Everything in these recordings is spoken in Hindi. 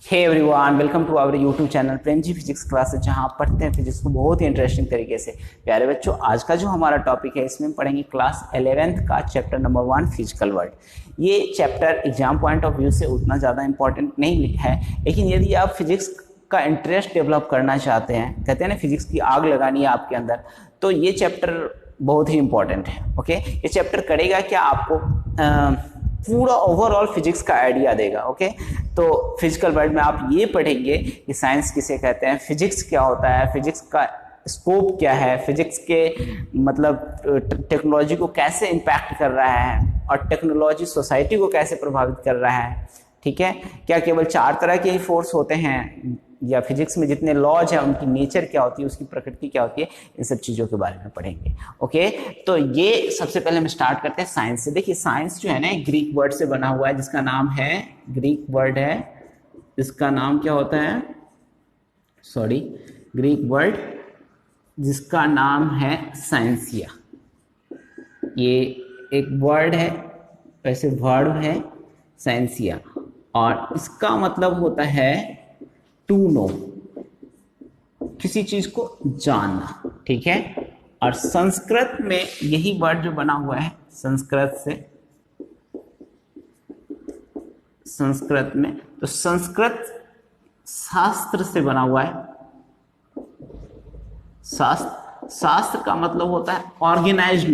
Hey everyone, welcome to our YouTube channel Prem ji physics classes, जहां आप पढ़ते हैं फिजिक्स को बहुत ही इंटरेस्टिंग तरीके से। प्यारे बच्चों, आज का जो हमारा टॉपिक है इसमें पढ़ेंगे क्लास 11th का चैप्टर नंबर 1 फिजिकल वर्ल्ड। ये chapter exam point of view से उतना ज़्यादा इंपॉर्टेंट नहीं है, लेकिन यदि आप फिजिक्स का इंटरेस्ट डेवलप करना चाहते हैं, कहते हैं ना फिजिक्स की आग लगानी है आपके अंदर, तो ये चैप्टर बहुत ही इंपॉर्टेंट है। ओके, ये चैप्टर करेगा क्या, आपको पूरा ओवरऑल फिजिक्स का आइडिया देगा। ओके, तो फिजिकल वर्ल्ड में आप ये पढ़ेंगे कि साइंस किसे कहते हैं, फिजिक्स क्या होता है, फिजिक्स का स्कोप क्या है, फिजिक्स के मतलब टेक्नोलॉजी को कैसे इम्पैक्ट कर रहा है और टेक्नोलॉजी सोसाइटी को कैसे प्रभावित कर रहा है। ठीक है, क्या केवल 4 तरह के ही फोर्स होते हैं, या फिजिक्स में जितने लॉज हैं उनकी नेचर क्या होती है, उसकी प्रकृति क्या होती है, इन सब चीज़ों के बारे में पढ़ेंगे। ओके, तो ये सबसे पहले हम स्टार्ट करते हैं साइंस से। देखिए, साइंस जो है ना ग्रीक वर्ड से बना हुआ है, जिसका नाम है, ग्रीक वर्ड है, इसका नाम क्या होता है, सॉरी, ग्रीक वर्ड जिसका नाम है साइंसिया। ये एक वर्ड है, वैसे वर्ब है साइंसिया, और इसका मतलब होता है टू नो, किसी चीज को जानना। ठीक है, और संस्कृत में यही वर्ड जो बना हुआ है, संस्कृत में, तो संस्कृत शास्त्र से बना हुआ है। शास्त्र का मतलब होता है ऑर्गेनाइज्ड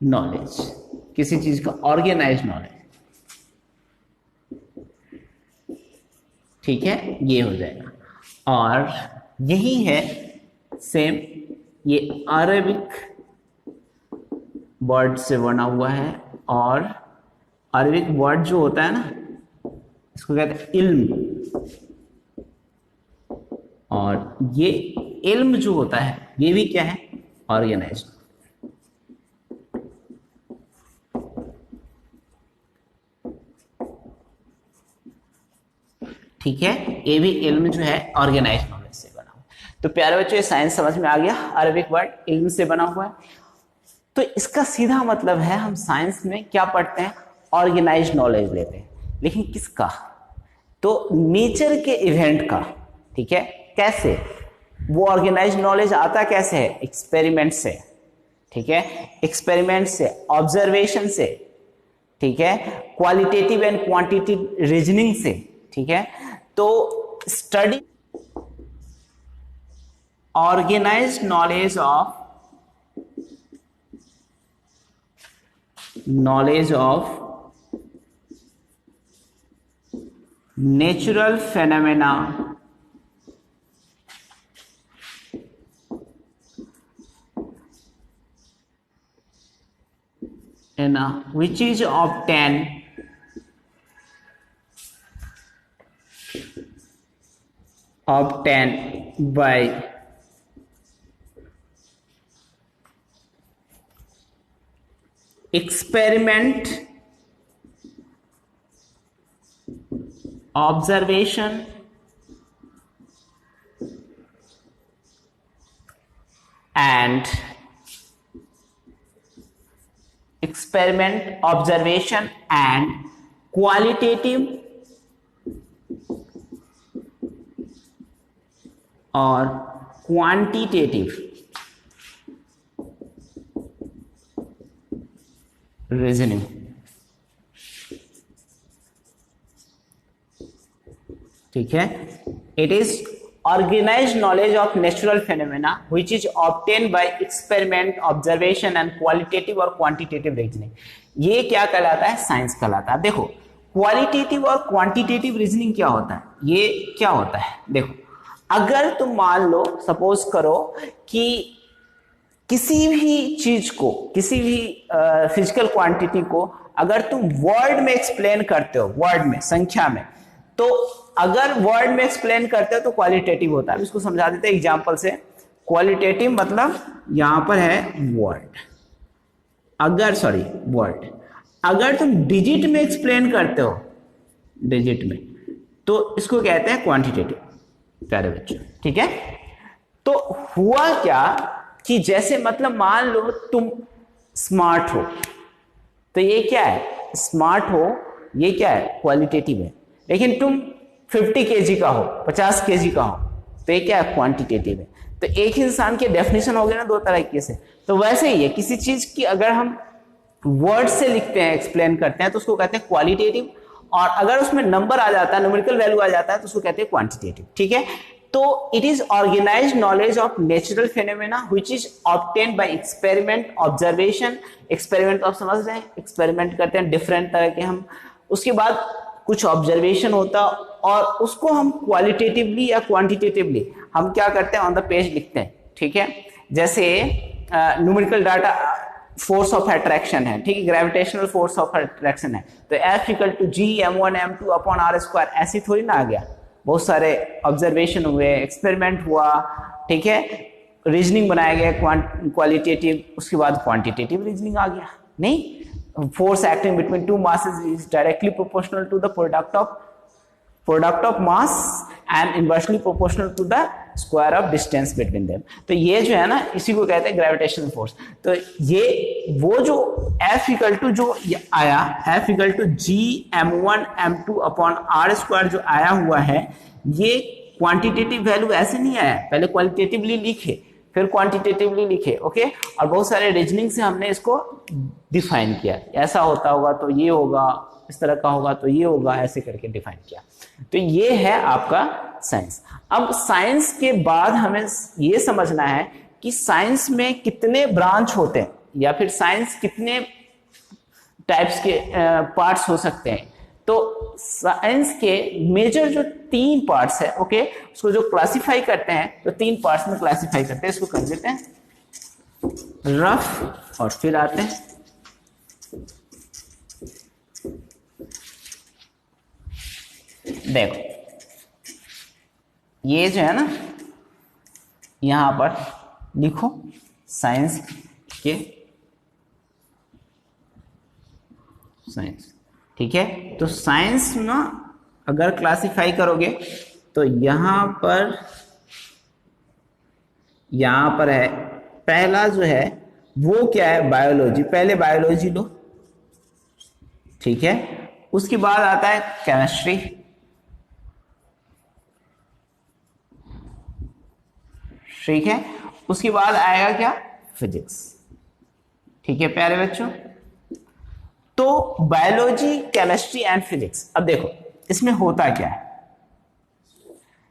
नॉलेज, किसी चीज का ऑर्गेनाइज्ड नॉलेज। ठीक है, ये हो जाएगा। और यही है सेम, ये अरेबिक वर्ड से बना हुआ है, और अरेबिक वर्ड जो होता है ना, इसको कहते हैं इल्म। और ये इल्म जो होता है ये भी क्या है, ऑर्गेनाइज्ड। ठीक है, ये भी इल्म जो है ऑर्गेनाइज्ड नॉलेज से बना हुआ। तो प्यारे बच्चों, ये साइंस समझ में आ गया, अरबिक वर्ड इल्म से बना हुआ है। तो इसका सीधा मतलब है, हम साइंस में क्या पढ़ते हैं, ऑर्गेनाइज्ड नॉलेज लेते हैं, लेकिन किसका, तो नेचर के इवेंट का। ठीक है, कैसे वो ऑर्गेनाइज्ड नॉलेज आता कैसे है, एक्सपेरिमेंट से। ठीक है, एक्सपेरिमेंट से, ऑब्जर्वेशन से, ठीक है, क्वालिटेटिव एंड क्वांटिटेटिव रीजनिंग से। ठीक है, तो study organised knowledge of natural phenomena which is obtained by experiment, observation, and qualitative और क्वांटिटेटिव रीजनिंग। ठीक है, it is organised knowledge of natural phenomena which is obtained by experiment, observation and qualitative और क्वांटिटेटिव रीजनिंग। ये क्या कहलाता है, साइंस कहलाता है। देखो, क्वालिटेटिव और क्वांटिटेटिव रीजनिंग क्या होता है, ये क्या होता है, देखो, अगर तुम मान लो, सपोज करो कि किसी भी चीज को, किसी भी फिजिकल क्वांटिटी को अगर तुम वर्ड में एक्सप्लेन करते हो, वर्ड में, संख्या में, तो अगर वर्ड में एक्सप्लेन करते हो तो क्वालिटेटिव होता है। इसको समझा देते हैं एग्जांपल से। क्वालिटेटिव मतलब यहां पर है वर्ड, अगर तुम डिजिट में एक्सप्लेन करते हो, डिजिट में, तो इसको कहते हैं क्वांटिटेटिव। प्यारे बच्चों, ठीक है, तो हुआ क्या कि जैसे मतलब मान लो तुम स्मार्ट हो, तो ये क्या है, स्मार्ट हो, ये क्या है, क्वालिटेटिव है। लेकिन तुम 50 kg का हो, 50 kg का हो, तो ये क्या है, क्वांटिटेटिव है। तो एक ही इंसान के डेफिनेशन हो गए ना दो तरीके से। तो वैसे ही है, किसी चीज की अगर हम वर्ड से लिखते हैं, एक्सप्लेन करते हैं, तो उसको कहते हैं क्वालिटेटिव, और अगर उसमें नंबर आ जाता है, न्यूमेरिकल वैल्यू आ जाता है, तो उसको कहते हैं क्वांटिटेटिव। ठीक है, तो it is organised knowledge of natural phenomena which is obtained by experiment, observation. Experiment आप समझ रहे हैं, एक्सपेरिमेंट करते हैं डिफरेंट तरह के हम, उसके बाद कुछ ऑब्जर्वेशन होता, और उसको हम क्वालिटेटिवली या क्वांटिटेटिवली हम क्या करते हैं, ऑन द पेज लिखते हैं। ठीक है, जैसे numerical data force of attraction है, ठीक है, ग्रेविटेशनल फोर्स ऑफ अट्रैक्शन है, तो F equal to G m1 m2 upon r square, ऐसी थोड़ी ना आ गया। बहुत सारे ऑब्जर्वेशन हुए, एक्सपेरिमेंट हुआ, ठीक है, रीजनिंग बनाया गया क्वालिटेटिव, उसके बाद क्वांटिटेटिव रीजनिंग आ गया। नहीं, force acting between two masses is directly proportional to the product of mass and inversely proportional to the square of distance between them. तो ये जो है ना, इसी को कहते हैं ग्रेविटेशनल फोर्स। तो ये वो जो F इक्वल टू जो आया, F equal to G m1 m2 upon r square जो आया हुआ है, ये क्वांटिटेटिव वैल्यू ऐसे नहीं आया, पहले क्वालिटेटिवली लिखे फिर क्वांटिटेटिवली लिखे, ओके। और बहुत सारे रीजनिंग से हमने इसको डिफाइन किया, ऐसा होता होगा तो ये होगा, इस तरह का होगा तो ये होगा, ऐसे करके डिफाइन किया। तो ये है आपका साइंस। अब साइंस के बाद हमें ये समझना है कि साइंस में कितने ब्रांच होते हैं, या फिर साइंस कितने टाइप्स के पार्ट्स हो सकते हैं। तो साइंस के मेजर जो 3 पार्ट्स है, ओके, उसको जो क्लासिफाई करते हैं, तो 3 पार्ट्स में क्लासिफाई करते हैं। इसको कर देते हैं रफ, और फिर आते हैं देखो, ये जो है ना, यहां पर लिखो साइंस के, साइंस, ठीक है। तो साइंस ना अगर क्लासिफाई करोगे तो यहां पर है, पहला जो है वो क्या है, बायोलॉजी। पहले बायोलॉजी लो, ठीक है। उसके बाद आता है केमिस्ट्री, ठीक है। उसके बाद आएगा क्या, फिजिक्स, ठीक है प्यारे बच्चों। तो बायोलॉजी, केमिस्ट्री एंड फिजिक्स। अब देखो इसमें होता क्या है,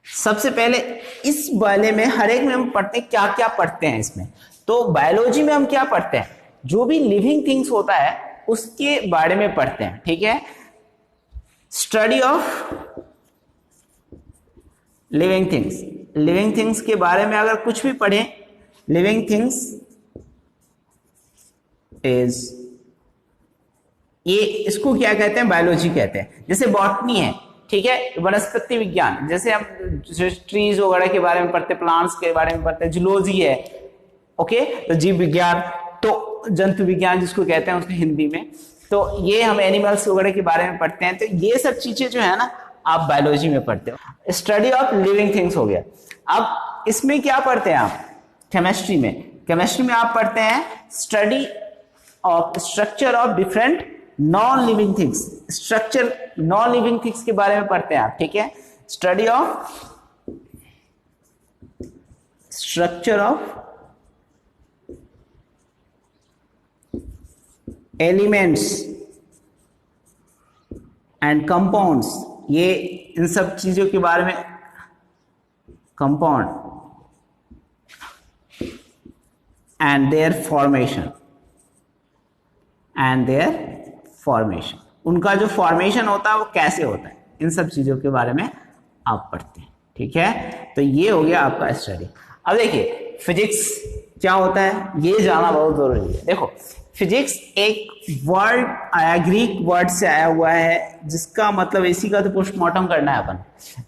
सबसे पहले इस वाले में हर एक में हम पढ़ते हैं, क्या क्या पढ़ते हैं इसमें। तो बायोलॉजी में हम क्या पढ़ते हैं, जो भी लिविंग थिंग्स होता है उसके बारे में पढ़ते हैं, ठीक है। Study of living things, living things के बारे में अगर कुछ भी पढ़ें, लिविंग थिंग्स इज, ये इसको क्या कहते हैं, बायोलॉजी कहते हैं। जैसे बॉटनी है, ठीक है, वनस्पति विज्ञान, जैसे हम ट्रीज वगैरह के बारे में पढ़ते, प्लांट्स के बारे में पढ़ते हैं। जूलॉजी है, ओके, तो जीव विज्ञान, तो जंतु विज्ञान जिसको कहते हैं उसको हिंदी में। तो ये हम एनिमल्स वगैरह के बारे में पढ़ते हैं। तो ये सब चीजें जो है ना आप बायोलॉजी में पढ़ते हो। स्टडी ऑफ लिविंग थिंग्स हो गया। अब इसमें क्या पढ़ते हैं आप, केमिस्ट्री में, केमिस्ट्री में आप पढ़ते हैं study of structure of different non living things, structure non living things के बारे में पढ़ते हैं आप, ठीक है। Study of structure of elements and compounds, ये इन सब चीजों के बारे में, कंपाउंड एंड देयर फॉर्मेशन, उनका जो फॉर्मेशन होता है वो कैसे होता है, इन सब चीजों के बारे में आप पढ़ते हैं, ठीक है। तो ये हो गया आपका स्टडी। अब देखिए फिजिक्स क्या होता है, ये जानना बहुत जरूरी है। देखो फिजिक्स एक वर्ड आया, ग्रीक वर्ड से आया हुआ है, जिसका मतलब, इसी का तो पोस्टमार्टम करना है अपन।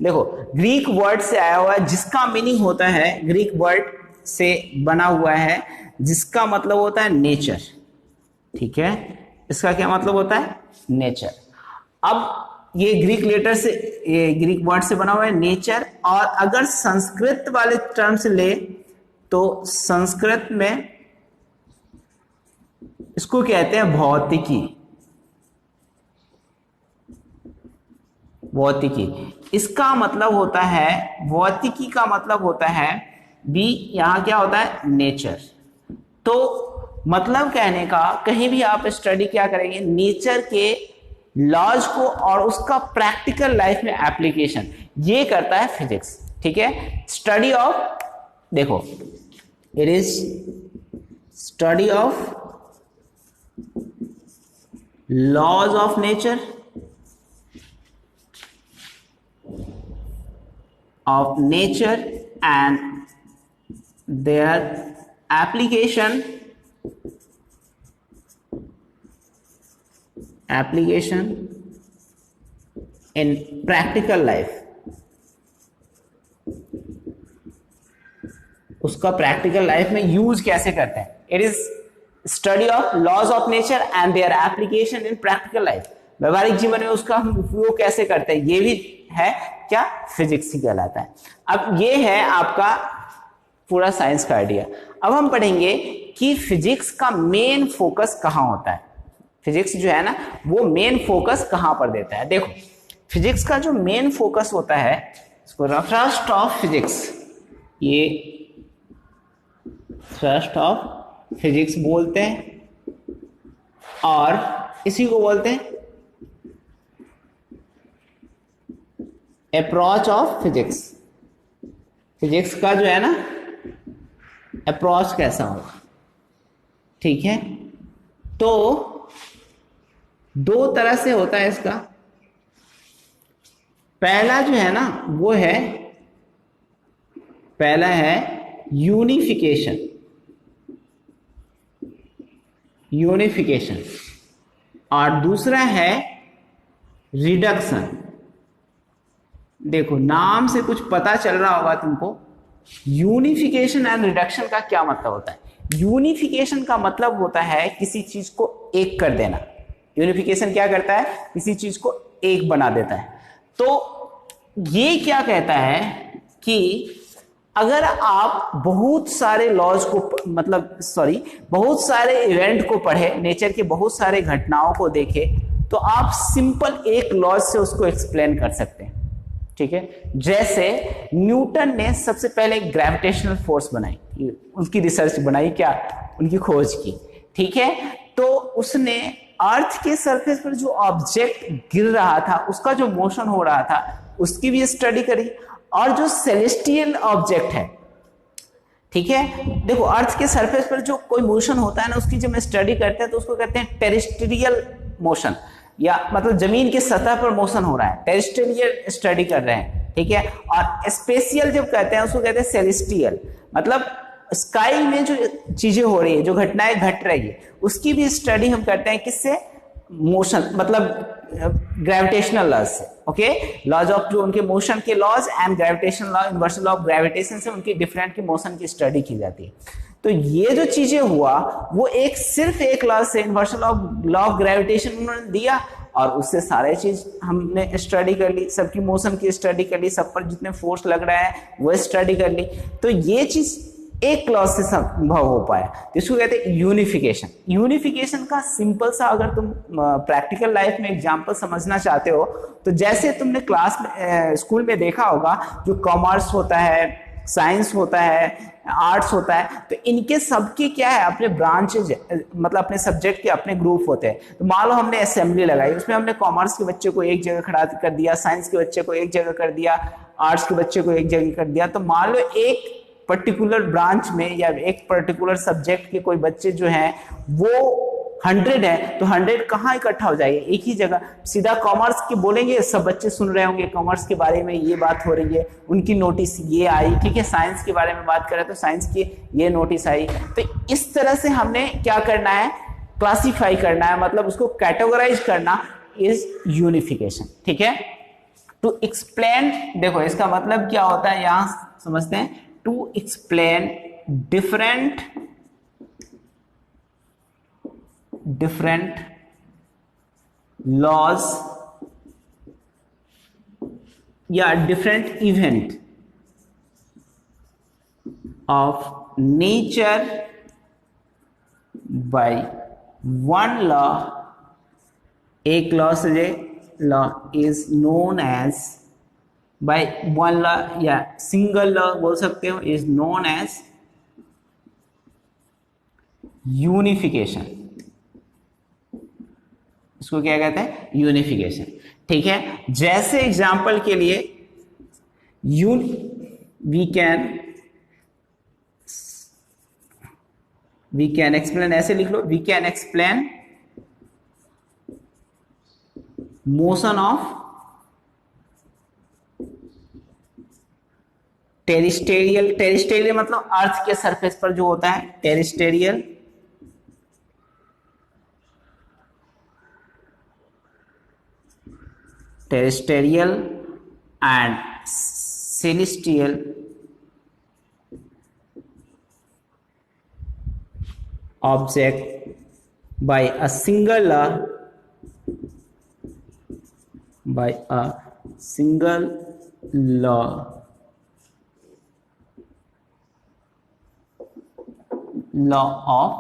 देखो ग्रीक वर्ड से आया हुआ है, जिसका मीनिंग होता है, ग्रीक वर्ड से बना हुआ है, जिसका मतलब होता है नेचर, ठीक है। इसका क्या मतलब होता है, नेचर। अब ये ग्रीक लेटर से, ये ग्रीक वर्ड से बना हुआ है नेचर। और अगर संस्कृत वाले टर्म से ले तो संस्कृत में इसको कहते हैं भौतिकी, भौतिकी, इसका मतलब होता है, भौतिकी का मतलब होता है बी, यहां क्या होता है नेचर। तो मतलब कहने का, कहीं भी आप स्टडी क्या करेंगे, नेचर के लॉज को और उसका प्रैक्टिकल लाइफ में एप्लीकेशन, ये करता है फिजिक्स। ठीक है, स्टडी ऑफ, देखो it is study of laws of nature, of nature and their application in practical life, उसका प्रैक्टिकल लाइफ में यूज कैसे करते हैं। It is study of laws of nature and their application in practical life, व्यवहारिक जीवन में उसका हम उपयोग कैसे करते हैं, ये भी है क्या, फिजिक्स ही कहलाता है। अब ये है आपका पूरा साइंस का आइडिया। अब हम पढ़ेंगे कि फिजिक्स का मेन फोकस कहां होता है। फिजिक्स जो है ना, वो मेन फोकस कहां पर देता है। देखो फिजिक्स का जो मेन फोकस होता है, इसको थ्रस्ट ऑफ फिजिक्स, ये थ्रस्ट ऑफ फिजिक्स बोलते हैं, और इसी को बोलते हैं अप्रोच ऑफ फिजिक्स। फिजिक्स का जो है ना अप्रोच कैसा होगा, ठीक है। तो दो तरह से होता है इसका। पहला जो है ना वो है, पहला है यूनिफिकेशन, यूनिफिकेशन, और दूसरा है रिडक्शन। देखो नाम से कुछ पता चल रहा होगा तुमको, यूनिफिकेशन एंड रिडक्शन का क्या मतलब होता है। यूनिफिकेशन का मतलब होता है किसी चीज को एक कर देना। यूनिफिकेशन क्या करता है, किसी चीज को एक बना देता है। तो ये क्या कहता है कि अगर आप बहुत सारे लॉज को, मतलब सॉरी, बहुत सारे इवेंट को पढ़े, नेचर के बहुत सारे घटनाओं को देखे, तो आप सिंपल एक लॉज से उसको एक्सप्लेन कर सकते हैं। ठीक है, जैसे न्यूटन ने सबसे पहले ग्रेविटेशनल फोर्स बनाई, उनकी रिसर्च बनाई, क्या उनकी खोज की। ठीक है, तो उसने अर्थ के सरफेस पर जो ऑब्जेक्ट गिर रहा था, उसका जो मोशन हो रहा था, उसकी भी स्टडी करी। और जो सेलेस्टियल ऑब्जेक्ट है, ठीक है, देखो अर्थ के सरफेस पर जो कोई मोशन होता है ना, उसकी जब हम स्टडी करते हैं तो उसको कहते हैं टेरेस्ट्रियल मोशन, या मतलब जमीन की सतह पर मोशन हो रहा है, टेरेस्ट्रियल स्टडी कर रहे हैं। ठीक है, और स्पेशियल जब कहते हैं उसको कहते हैं सेलेस्टियल, मतलब स्काई में जो चीजें हो रही है, जो घटनाएं घट रही है, उसकी भी स्टडी हम करते हैं किससे, मोशन, मतलब ग्रेविटेशनल लॉज से। ओके, लॉज ऑफ जो उनके मोशन के laws and gravitation law, universal law of gravitation से उनकी डिफरेंट की मोशन की स्टडी की जाती है। तो ये जो चीजें हुआ वो एक सिर्फ एक लॉ से, यूनिवर्सल लॉ ऑफ ग्रेविटेशन उन्होंने दिया, और उससे सारे चीज हमने स्टडी कर ली, सबकी मोशन की स्टडी कर ली, सब पर जितने फोर्स लग रहा है वो स्टडी कर ली। तो ये चीज एक क्लॉज से संभव हो पाया, जिसको कहते हैं यूनिफिकेशन। यूनिफिकेशन का सिंपल सा अगर तुम प्रैक्टिकल लाइफ में एग्जांपल समझना चाहते हो, तो जैसे तुमने क्लास में स्कूल में देखा होगा, जो कॉमर्स होता है, साइंस होता है, आर्ट्स होता है, तो इनके सबके क्या है, अपने ब्रांचेज, मतलब अपने सब्जेक्ट के अपने ग्रुप होते हैं। तो मान लो हमने असेंबली लगाई, उसमें हमने कॉमर्स के बच्चे को एक जगह खड़ा कर दिया, साइंस के बच्चे को एक जगह कर दिया, आर्ट्स के बच्चे को एक जगह कर दिया। तो मान लो एक पर्टिकुलर ब्रांच में या एक पर्टिकुलर सब्जेक्ट के कोई बच्चे जो हैं वो 100 है, तो 100 कहाँ इकट्ठा हो जाएंगे, एक ही जगह। सीधा कॉमर्स के बोलेंगे, सब बच्चे सुन रहे होंगे कॉमर्स के बारे में, ये बात हो रही है, उनकी नोटिस ये आई। ठीक है, साइंस के बारे में बात करें तो साइंस की ये नोटिस आई। तो इस तरह से हमने क्या करना है, क्लासीफाई करना है, मतलब उसको कैटेगराइज करना, इज यूनिफिकेशन। ठीक है, टू एक्सप्लेन, देखो इसका मतलब क्या होता है, यहां समझते हैं, टू एक्सप्लेन different laws या different event of nature by one law, एक लॉ से law is known as, by one law या single law बोल सकते हो, is known as यूनिफिकेशन। इसको क्या कहते हैं? यूनिफिकेशन। ठीक है, जैसे एग्जांपल के लिए वी कैन एक्सप्लेन, ऐसे लिख लो, we can explain motion of terrestrial, terrestrial मतलब अर्थ के सरफेस पर जो होता है, terrestrial and celestial object by a single law, by a single law of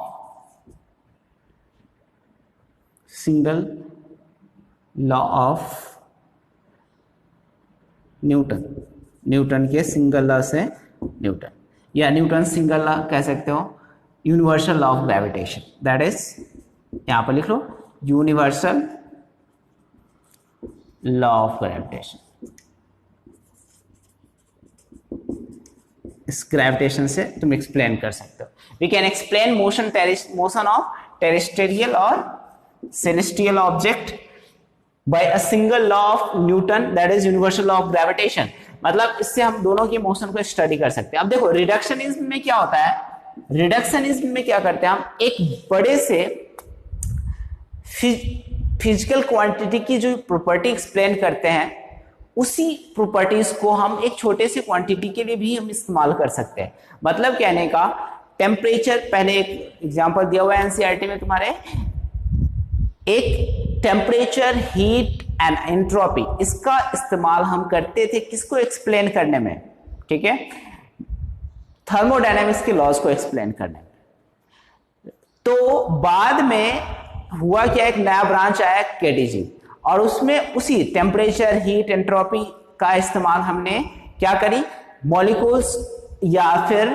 single law of Newton के सिंगल लॉ से न्यूटन, या न्यूटन सिंगल लॉ कह सकते हो, universal law of gravitation, that is, यहां पर लिख लो यूनिवर्सल लॉ ऑफ ग्रेविटेशन। इस ग्रेविटेशन से तुम एक्सप्लेन कर सकते हो। We can explain motion of terrestrial और celestial object by a single law of Newton, that is universal law of gravitation. मतलब इससे हम दोनों की मोशन को स्टडी कर सकते हैं। अब देखो रिडक्शनिज्म में क्या होता है, रिडक्शनिज्म में क्या करते हैं, हम एक बड़े से फिजिकल क्वांटिटी की जो प्रॉपर्टी एक्सप्लेन करते हैं, उसी प्रॉपर्टीज को हम एक छोटे से क्वांटिटी के लिए भी हम इस्तेमाल कर सकते हैं। मतलब कहने का, टेम्परेचर, पहले एक एग्जांपल दिया हुआ है एनसीईआरटी में तुम्हारे, एक टेम्परेचर, हीट एंड एंट्रोपी, इसका इस्तेमाल हम करते थे किसको एक्सप्लेन करने में, ठीक है, थर्मोडायनेमिक्स के लॉज को एक्सप्लेन करने में। तो बाद में हुआ क्या, एक नया ब्रांच आया केटीजी, और उसमें उसी टेम्परेचर, हीट, एंट्रोपी का इस्तेमाल हमने क्या करी, मॉलिक्यूल्स या फिर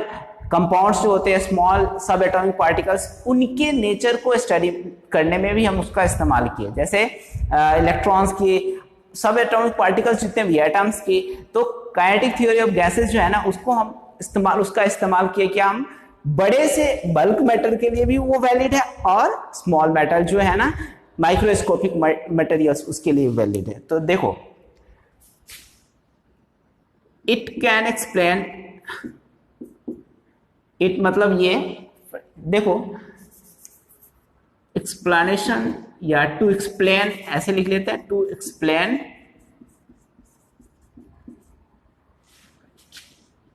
कंपाउंड्स जो होते हैं, स्मॉल सब एटॉमिक पार्टिकल्स, उनके नेचर को स्टडी करने में भी हम उसका इस्तेमाल किए। जैसे इलेक्ट्रॉन्स की, सब एटॉमिक पार्टिकल्स जितने भी एटम्स की, तो काइनेटिक थ्योरी ऑफ गैसेस जो है ना, उसको हम उसका इस्तेमाल किए कि हम बड़े से बल्क मैटर के लिए भी वो वैलिड है, और स्मॉल मैटर जो है ना, माइक्रोस्कोपिक मटेरियल्स, उसके लिए वैलिड है। तो देखो, इट कैन एक्सप्लेन, इट मतलब ये देखो, एक्सप्लेनेशन या टू एक्सप्लेन ऐसे लिख लेते हैं, to explain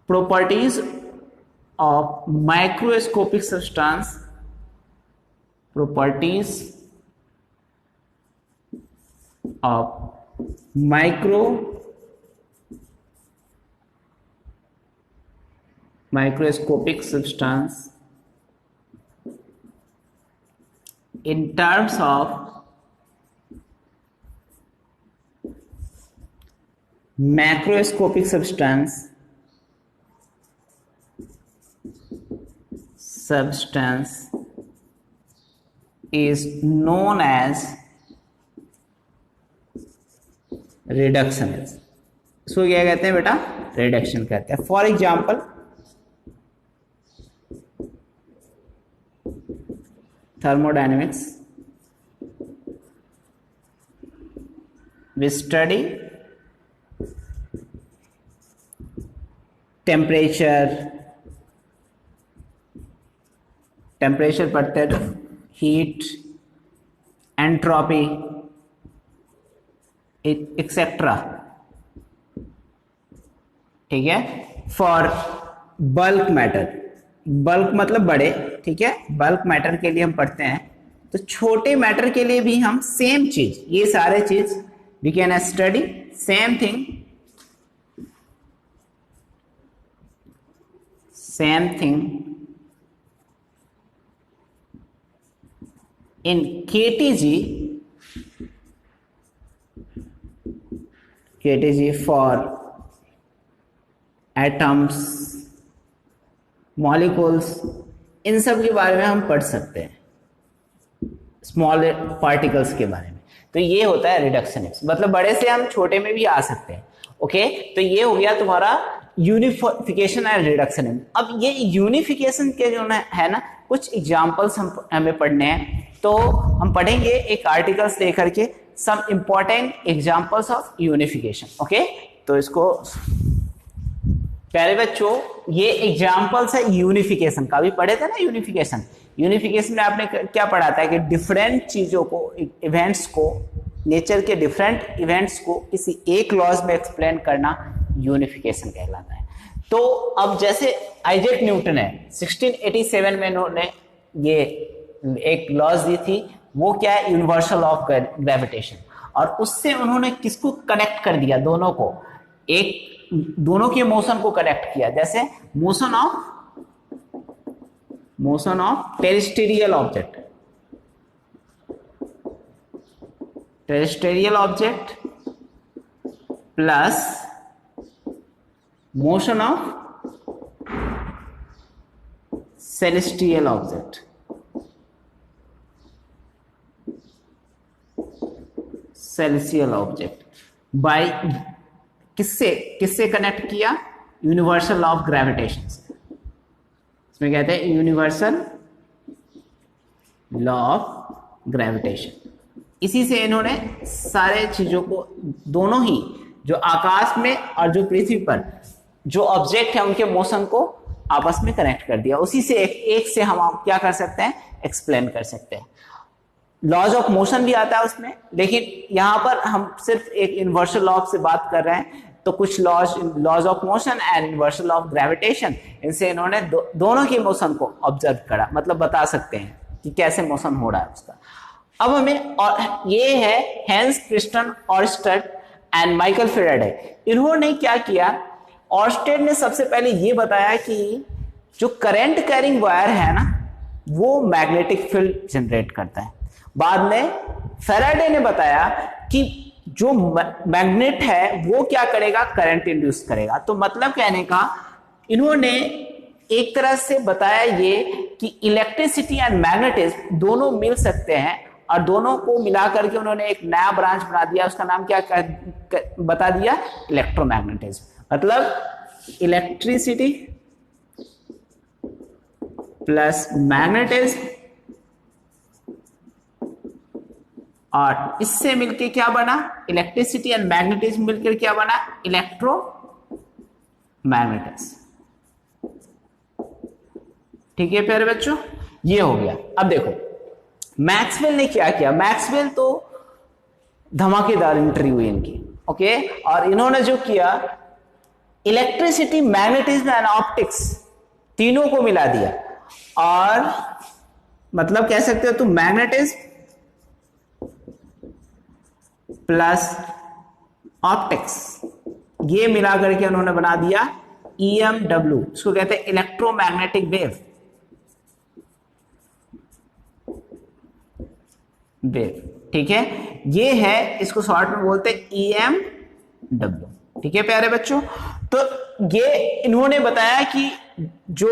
properties of microscopic substance, properties of microscopic substance in terms of macroscopic substance is known as reductionism। इसको क्या कहते हैं बेटा, रिडक्शन कहते हैं। For example, thermodynamics, we study temperature पढ़ते हैं, हीट, एंट्रोपी एक्सेट्रा, ठीक है। फॉर बल्क मैटर, बल्क मतलब बड़े, ठीक है, बल्क मैटर के लिए हम पढ़ते हैं। तो छोटे मैटर के लिए भी हम सेम चीज, ये सारे चीज we can study same thing, in KTG KTG for atoms, molecules, इन सब के बारे में हम पढ़ सकते हैं, स्मॉल पार्टिकल्स के बारे में। तो ये होता है रिडक्शनिज्म, मतलब बड़े से हम छोटे में भी आ सकते हैं। ओके, तो ये हो गया तुम्हारा यूनिफिकेशन एंड रिडक्शनिज्म। अब ये यूनिफिकेशन के जो है ना, कुछ एग्जांपल्स हमें पढ़ने हैं, तो हम पढ़ेंगे एक आर्टिकल्स लेकर के some important examples of unification. Okay, तो इसको प्यारे बच्चों, ये एग्जांपल्स है यूनिफिकेशन का, भी पढ़े थे ना यूनिफिकेशन। यूनिफिकेशन में आपने क्या पढ़ा था कि डिफरेंट चीजों को, इवेंट्स को, नेचर के डिफरेंट इवेंट्स को किसी एक लॉज में एक्सप्लेन करना यूनिफिकेशन कहलाता है। तो अब जैसे आइजैक न्यूटन है, 1687 में उन्होंने ये एक लॉज दी थी, वो क्या है, यूनिवर्सल ऑफ ग्रेविटेशन, और उससे उन्होंने किसको कनेक्ट कर दिया, दोनों को, दोनों के मोशन को कनेक्ट किया। जैसे motion of terrestrial object, plus motion of celestial object, by किससे कनेक्ट किया, यूनिवर्सल ऑफ ग्रेविटेशन से। इसमें कहते हैं यूनिवर्सल लॉ ऑफ ग्रेविटेशन। इसी से इन्होंने सारे चीजों को, दोनों ही जो आकाश में और जो पृथ्वी पर जो ऑब्जेक्ट है उनके मोशन को आपस में कनेक्ट कर दिया। उसी से एक से हम क्या कर सकते हैं, एक्सप्लेन कर सकते हैं। लॉज ऑफ मोशन भी आता है उसमें, लेकिन यहां पर हम सिर्फ एक यूनिवर्सल लॉ से बात कर रहे हैं, तो कुछ laws of motion and universal of gravitation, इनसे इन्होंने दोनों के मोशन को ऑब्जर्व करा, मतलब बता सकते हैं कि कैसे मोशन हो रहा है उसका। अब हमें, और ये है Hans Christian Oersted and Michael Faraday. इन्होंने क्या किया, ऑरस्टेड ने सबसे पहले ये बताया कि जो करंट कैरिंग वायर है ना, वो मैग्नेटिक फील्ड जनरेट करता है। बाद में फैराडे ने बताया कि जो मैग्नेट है वो क्या करेगा, करंट इंड्यूस करेगा। तो मतलब कहने का, इन्होंने एक तरह से बताया ये कि इलेक्ट्रिसिटी एंड मैग्नेटिज्म दोनों मिल सकते हैं, और दोनों को मिला करके उन्होंने एक नया ब्रांच बना दिया, उसका नाम क्या बता दिया, इलेक्ट्रोमैग्नेटिज्म। मतलब इलेक्ट्रिसिटी प्लस मैग्नेटिज्म, और इससे मिलके क्या बना, इलेक्ट्रिसिटी एंड मैग्नेटिज्म मिलकर क्या बना, इलेक्ट्रोमैग्नेटिज्म। ठीक है प्यारे बच्चों, ये हो गया। अब देखो मैक्सवेल ने क्या किया, मैक्सवेल तो धमाकेदार एंट्री हुई इनकी। ओके, और इन्होंने जो किया, इलेक्ट्रिसिटी, मैग्नेटिज्म एंड ऑप्टिक्स तीनों को मिला दिया, और मतलब कह सकते हो तुम मैग्नेटिज्म प्लस ऑप्टिक्स, ये मिला करके उन्होंने बना दिया EMW, इसको कहते हैं इलेक्ट्रोमैग्नेटिक वेव। ठीक है, ये है, इसको शॉर्ट में बोलते हैं EMW। ठीक है प्यारे बच्चों, तो ये इन्होंने बताया कि जो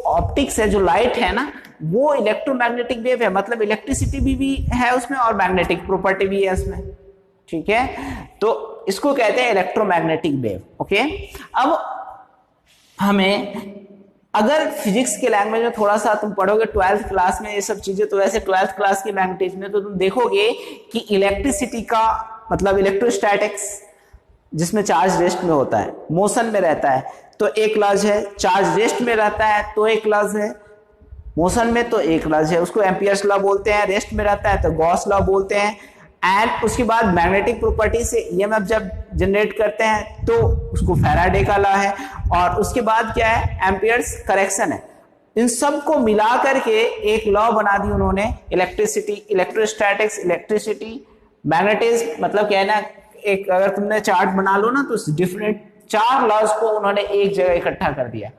ऑप्टिक्स है, जो लाइट है ना, वो इलेक्ट्रोमैग्नेटिक वेव है, मतलब इलेक्ट्रिसिटी भी है उसमें और मैग्नेटिक प्रॉपर्टी भी है उसमें। ठीक है, तो इसको कहते हैं इलेक्ट्रोमैग्नेटिक वेव। ओके, अब हमें अगर फिजिक्स के लैंग्वेज में थोड़ा सा तुम पढ़ोगे 12th क्लास में ये सब चीजें, तो वैसे 12th क्लास की मैग्नेटिज्म में तो तुम देखोगे कि इलेक्ट्रिसिटी का मतलब इलेक्ट्रोस्टैटिक्स, जिसमें चार्ज रेस्ट में होता है, मोशन में रहता है, तो एक लॉज है, चार्ज रेस्ट में रहता है तो एक लॉज है, मोशन में तो एक लॉज है, उसको एम्पियर्स लॉ बोलते हैं, रेस्ट में रहता है तो गॉस लॉ बोलते हैं। एंड उसके बाद मैग्नेटिक प्रॉपर्टी से ईएमएफ जब जनरेट करते हैं तो उसको फैराडे का लॉ है, और उसके बाद क्या है, एम्पियर्स करेक्शन है। इन सब को मिला करके एक लॉ बना दी उन्होंने, इलेक्ट्रिसिटी, इलेक्ट्रोस्टैटिक्स, इलेक्ट्रिसिटी, मैग्नेटिज्म, मतलब क्या है ना, एक अगर तुमने चार्ट बना लो ना, तो डिफरेंट 4 लॉज को उन्होंने एक जगह इकट्ठा कर दिया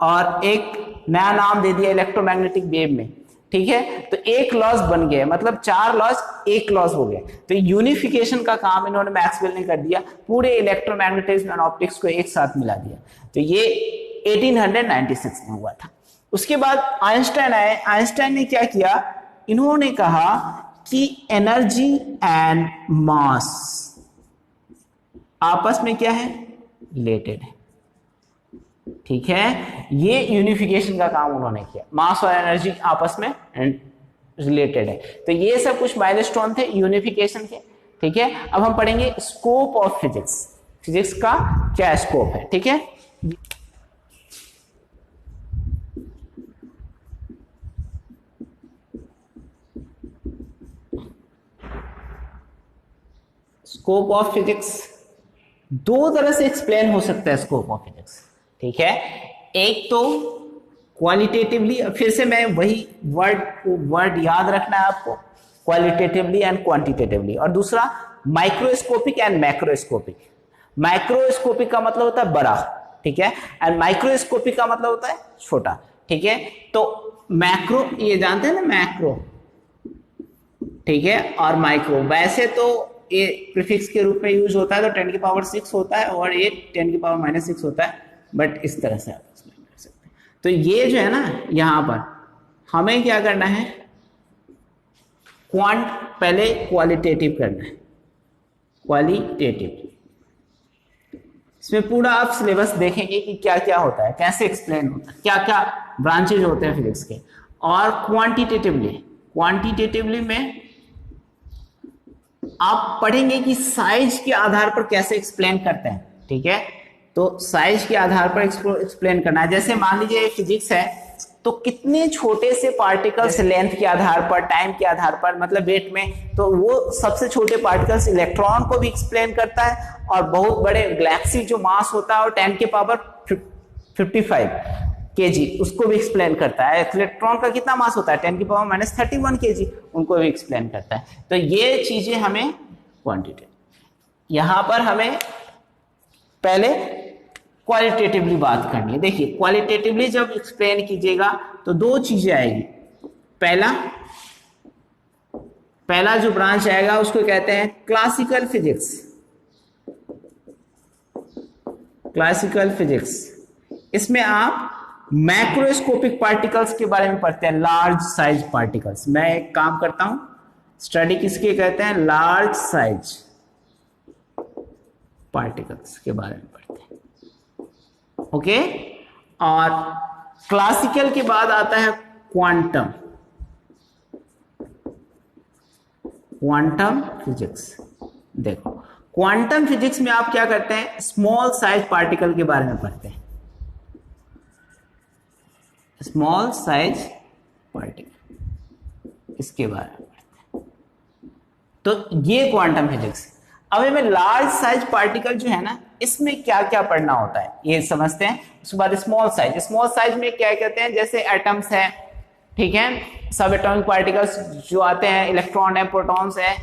और एक नया नाम दे दिया इलेक्ट्रोमैग्नेटिक वेव में। ठीक है, तो एक लॉस बन गया, मतलब 4 लॉस एक लॉस हो गया। तो यूनिफिकेशन का काम इन्होंने मैक्सवेल ने कर दिया, पूरे इलेक्ट्रोमैग्नेटिज्म एंड ऑप्टिक्स को एक साथ मिला दिया। तो ये 1896 में हुआ था। उसके बाद आइंस्टाइन आए। आइंस्टाइन ने क्या किया, इन्होंने कहा कि एनर्जी एंड मास आपस में क्या है, रिलेटेड है। ठीक है, ये यूनिफिकेशन का काम उन्होंने किया, मास और एनर्जी आपस में रिलेटेड है। तो ये सब कुछ माइलस्टोन थे यूनिफिकेशन के। ठीक है, अब हम पढ़ेंगे स्कोप ऑफ फिजिक्स, फिजिक्स का क्या स्कोप है। ठीक है, स्कोप ऑफ फिजिक्स दो तरह से एक्सप्लेन हो सकता है स्कोप ऑफ फिजिक्स। ठीक है, एक तो क्वालिटेटिवली, फिर से मैं वही वर्ड याद रखना है आपको, क्वालिटेटिवली एंड क्वांटिटेटिवली, और दूसरा माइक्रोस्कोपिक एंड मैक्रोस्कोपिक। माइक्रोस्कोपिक का मतलब होता है बड़ा, ठीक है, एंड माइक्रोस्कोपिक का मतलब होता है छोटा। ठीक है, तो मैक्रो ये जानते हैं ना, मैक्रो, ठीक है, और माइक्रो, वैसे तो ये प्रीफिक्स के रूप में यूज होता है, तो 10 की पावर 6 होता है और ये 10 की पावर -6 होता है, बट इस तरह से आप एक्सप्लेन कर सकते हैं। तो ये जो है ना, यहां पर हमें क्या करना है, पहले क्वालिटेटिव करना है, क्वालिटेटिव। इसमें पूरा आप सिलेबस देखेंगे कि क्या क्या होता है, कैसे एक्सप्लेन होता है, क्या क्या ब्रांचेज होते हैं फिजिक्स के। और क्वांटिटेटिवली में आप पढ़ेंगे कि साइज के आधार पर कैसे एक्सप्लेन करते हैं। ठीक है, तो साइज के आधार पर एक्सप्लेन करना है। जैसे मान लीजिए फिजिक्स है, तो कितने छोटे से पार्टिकल्स लेंथ के आधार पर, टाइम के आधार पर, मतलब वेट में, तो वो सबसे छोटे पार्टिकल्स इलेक्ट्रॉन को भी एक्सप्लेन करता है, और बहुत बड़े गैलेक्सी जो मास होता है और 10 के पावर 55 kg उसको भी एक्सप्लेन करता है। इलेक्ट्रॉन का कितना मास होता है, 10 की पावर -31 kg, उनको भी एक्सप्लेन करता है। तो ये चीजें हमें क्वांटिटी, यहां पर हमें पहले क्वालिटेटिवली बात करनी है। देखिए, क्वालिटेटिवली जब एक्सप्लेन कीजिएगा तो दो चीजें आएगी। पहला जो ब्रांच आएगा उसको कहते हैं क्लासिकल फिजिक्स। क्लासिकल फिजिक्स, इसमें आप मैक्रोस्कोपिक पार्टिकल्स के बारे में पढ़ते हैं, लार्ज साइज पार्टिकल्स। मैं एक काम करता हूं, स्टडी किसके कहते हैं, लार्ज साइज पार्टिकल्स के बारे में पढ़ते हैं। ओके, और क्लासिकल के बाद आता है क्वांटम फिजिक्स। देखो, क्वांटम फिजिक्स में आप क्या करते हैं, स्मॉल साइज पार्टिकल के बारे में पढ़ते हैं, स्मॉल साइज पार्टिकल, इसके बारे में पढ़ते हैं। तो ये क्वांटम फिजिक्स। अब हमें लार्ज साइज पार्टिकल जो है ना, इसमें क्या क्या पढ़ना होता है ये समझते हैं। उसके बाद स्मॉल साइज में क्या कहते हैं, जैसे एटम्स है, ठीक है, सब एटॉमिक पार्टिकल्स जो आते हैं, इलेक्ट्रॉन है, प्रोटॉन्स है,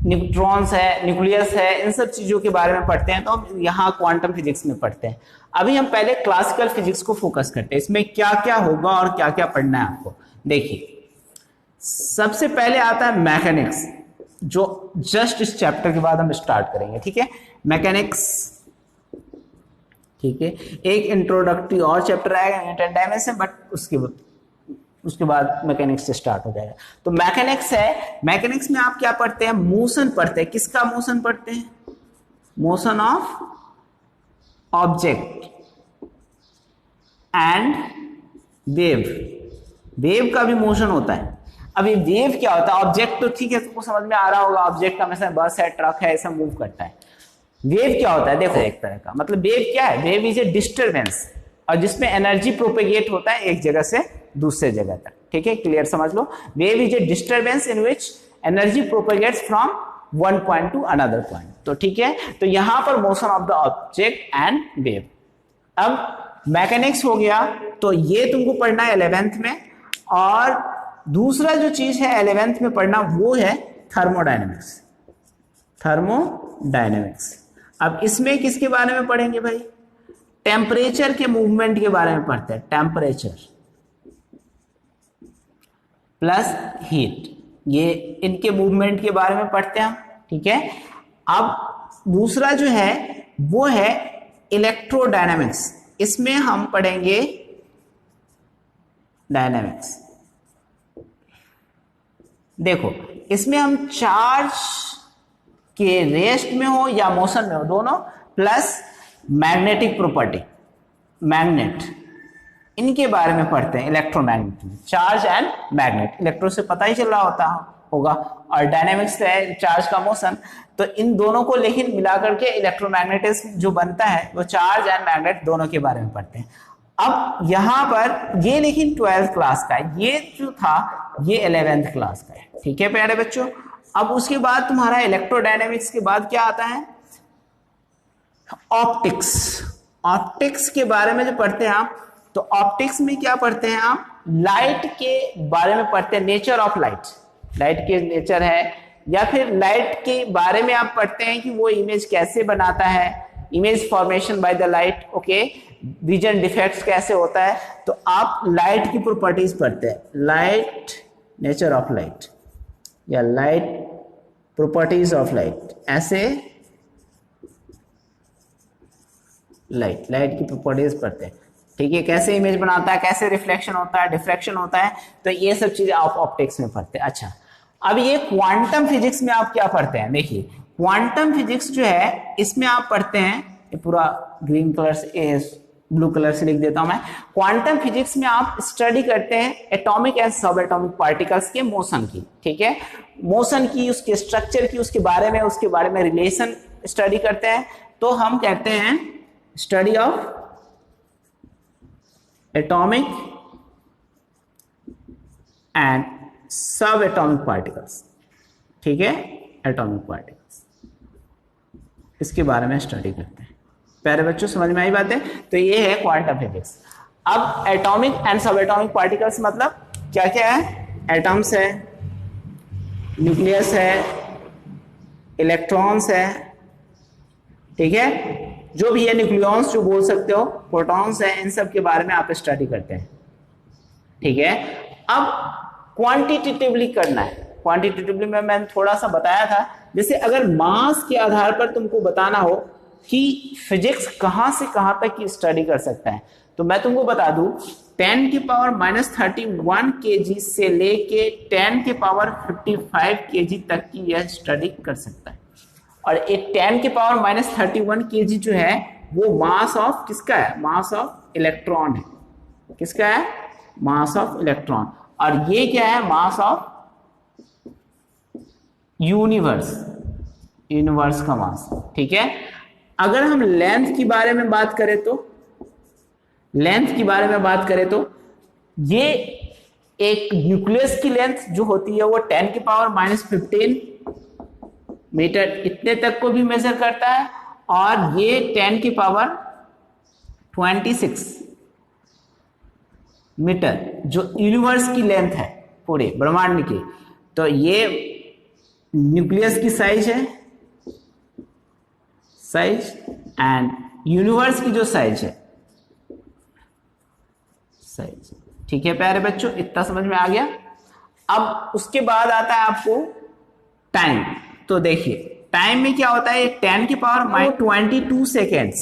न्यूट्रॉन्स है, न्यूक्लियस है, इन सब चीजों के बारे में पढ़ते हैं। तो हम यहाँ क्वांटम फिजिक्स में पढ़ते हैं। अभी हम पहले क्लासिकल फिजिक्स को फोकस करते हैं, इसमें क्या क्या होगा और क्या क्या पढ़ना है आपको। देखिए, सबसे पहले आता है मैकेनिक्स, जो जस्ट इस चैप्टर के बाद हम स्टार्ट करेंगे। ठीक है, मैकेनिक्स, ठीक है, एक इंट्रोडक्टरी और चैप्टर आएगा, यूनिट एंड डायमेंशन, बट उसके बाद मैकेनिक्स से स्टार्ट हो जाएगा। तो मैकेनिक्स है, मैकेनिक्स में आप क्या पढ़ते हैं, मोशन पढ़ते हैं। किसका मोशन पढ़ते हैं, motion of object and wave का भी मोशन होता है। अब ये वेव क्या होता है, ऑब्जेक्ट तो ठीक है, सबको समझ में आ रहा होगा, ऑब्जेक्ट हमेशा बस है, ट्रक है, ऐसा मूव करता है। वेव क्या होता है, देखो एक तरह का, मतलब वेव क्या है, वेव इज ए डिस्टरबेंस, और जिसमें एनर्जी प्रोपेगेट होता है एक जगह से दूसरे जगह तक। ठीक है, क्लियर समझ लो। Wave is a disturbance in which energy propagates from one point to another point. तो ठीक है, तो यहां पर motion of the object and wave. अब मैकेनिक्स हो गया, तो ये तुमको पढ़ना है 11th में। और दूसरा जो चीज है 11th में पढ़ना, वो है थर्मोडायनेमिक्स। अब इसमें किसके बारे में पढ़ेंगे भाई, टेम्परेचर के मूवमेंट के बारे में पढ़ते हैं। प्लस हीट, ये इनके मूवमेंट के बारे में पढ़ते हैं हम, ठीक है। अब दूसरा जो है वो है इलेक्ट्रोडायनामिक्स, इसमें हम पढ़ेंगे डायनामिक्स। देखो इसमें हम चार्ज के रेस्ट में हो या मोशन में हो दोनों, प्लस मैग्नेटिक प्रॉपर्टी, मैग्नेट, इनके बारे में पढ़ते हैं। Electromagnet, charge and magnet, electro से पता ही चल रहा होगा, और डायनेमिक्स है चार्ज का मोशन, तो इन दोनों को लेकिन मिलाकर के इलेक्ट्रोमैग्नेटिज्म जो बनता है वो चार्ज एंड मैग्नेट दोनों के बारे में पढ़ते हैं। अब यहां पर ये लेकिन 12th क्लास का है, ये जो था ये 11th क्लास का है, ठीक है प्यारे बच्चों। अब उसके बाद तुम्हारा इलेक्ट्रोडायनेमिक्स के बाद क्या आता है, ऑप्टिक्स। ऑप्टिक्स के बारे में जो पढ़ते हैं आप, तो ऑप्टिक्स में क्या पढ़ते हैं आप, लाइट के बारे में पढ़ते हैं, नेचर ऑफ लाइट, लाइट के नेचर है, या फिर लाइट के बारे में आप पढ़ते हैं कि वो इमेज कैसे बनाता है, image formation by the light, okay, vision defects कैसे होता है, तो आप लाइट की प्रॉपर्टीज पढ़ते हैं, लाइट, नेचर ऑफ लाइट या लाइट प्रॉपर्टीज ऑफ लाइट, ऐसे लाइट की प्रॉपर्टीज पढ़ते हैं, ठीक है, कैसे इमेज बनाता है, कैसे रिफ्लेक्शन होता है, डिफ्रैक्शन होता है, तो ये सब चीजें आप ऑप्टिक्स में पढ़ते हैं। अच्छा, अब ये क्वांटम फिजिक्स में आप क्या पढ़ते हैं, देखिए क्वांटम फिजिक्स जो है इसमें आप पढ़ते हैं, ये पूरा ग्रीन कलर से, ब्लू कलर से लिख देता हूं मैं, क्वांटम फिजिक्स में आप स्टडी करते हैं एटॉमिक एंड सब एटॉमिक पार्टिकल्स के मोशन की, ठीक है, मोशन की, उसके स्ट्रक्चर की, उसके बारे में रिलेशन स्टडी करते हैं, तो हम कहते हैं स्टडी ऑफ एटॉमिक एंड सब एटॉमिक पार्टिकल्स, ठीक है, एटॉमिक पार्टिकल्स, इसके बारे में स्टडी करते हैं। प्यारे बच्चों समझ में आई बात है, तो ये है क्वांटम फिजिक्स। अब एटॉमिक एंड सब एटॉमिक पार्टिकल्स मतलब क्या क्या है, एटम्स है, न्यूक्लियस है, इलेक्ट्रॉन्स है, ठीक है, जो भी है न्यूक्लियॉन्स जो बोल सकते हो, प्रोटॉन्स है, इन सब के बारे में आप स्टडी करते हैं, ठीक है। अब क्वांटिटेटिवली करना है, क्वांटिटेटिवली में मैंने थोड़ा सा बताया था, जैसे अगर मास के आधार पर तुमको बताना हो कि फिजिक्स कहां से कहां तक की स्टडी कर सकता है, तो मैं तुमको बता दूं 10 की पावर -31 kg से लेके 10 की पावर 55 kg तक की यह स्टडी कर सकता है। और एक 10 की पावर -31 kg जो है वो मास ऑफ किसका है, मास ऑफ इलेक्ट्रॉन है, किसका है, मास ऑफ इलेक्ट्रॉन, और ये क्या है, मास ऑफ यूनिवर्स, यूनिवर्स का मास, ठीक है। अगर हम लेंथ की बारे में बात करें तो, लेंथ की बारे में बात करें तो ये एक न्यूक्लियस की लेंथ जो होती है वो 10 की पावर -15 मीटर इतने तक को भी मेजर करता है, और ये 10 की पावर 26 मीटर जो यूनिवर्स की लेंथ है पूरे ब्रह्मांड की, तो ये न्यूक्लियस की साइज है, साइज, एंड यूनिवर्स की जो साइज है, साइज, ठीक है प्यारे बच्चों, इतना समझ में आ गया। अब उसके बाद आता है आपको टाइम, तो देखिए टाइम में क्या होता है, 10 की पावर -22 सेकेंड्स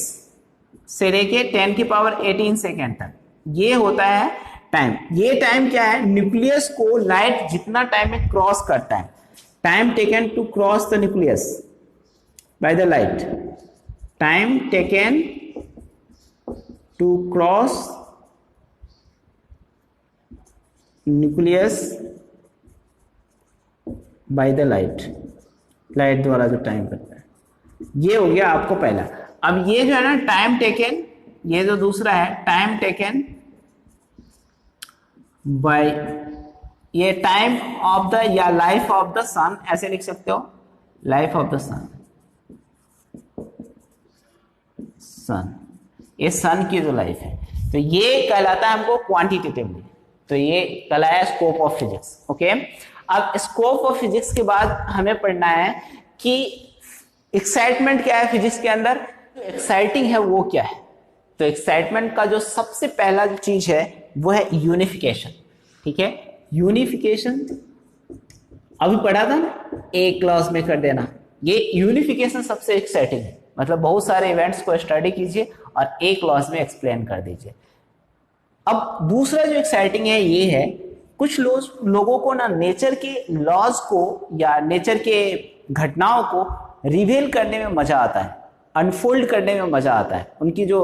से लेके 10 की पावर 18 सेकेंड तक ये होता है टाइम। ये टाइम क्या है, न्यूक्लियस को लाइट जितना टाइम में क्रॉस करता है, time taken to cross the nucleus by the light, time taken to cross nucleus by the light, light द्वारा जो टाइम करता है, ये हो गया आपको पहला। अब ये जो है ना टाइम टेकन, ये जो दूसरा है टाइम टेकन बाय, ये टाइम ऑफ द या लाइफ ऑफ द सन, ऐसे लिख सकते हो, लाइफ ऑफ द सन, सन, ये सन की जो लाइफ है, तो ये कहलाता है हमको क्वांटिटेटिवली, तो ये कहलाया स्कोप ऑफ फिजिक्स, ओके। अब स्कोप ऑफ फिजिक्स के बाद हमें पढ़ना है कि एक्साइटमेंट क्या है फिजिक्स के अंदर, जो एक्साइटिंग है वो क्या है, तो एक्साइटमेंट का जो सबसे पहला चीज है वो है यूनिफिकेशन, ठीक है, यूनिफिकेशन अभी पढ़ा था ना, एक क्लास में कर देना। ये यूनिफिकेशन सबसे एक्साइटिंग है, मतलब बहुत सारे इवेंट्स को स्टडी कीजिए और एक क्लास में एक्सप्लेन कर दीजिए। अब दूसरा जो एक्साइटिंग है ये है, कुछ लोगों को ना नेचर के लॉज को या नेचर के घटनाओं को रिवील करने में मजा आता है, अनफोल्ड करने में मजा आता है। उनकी जो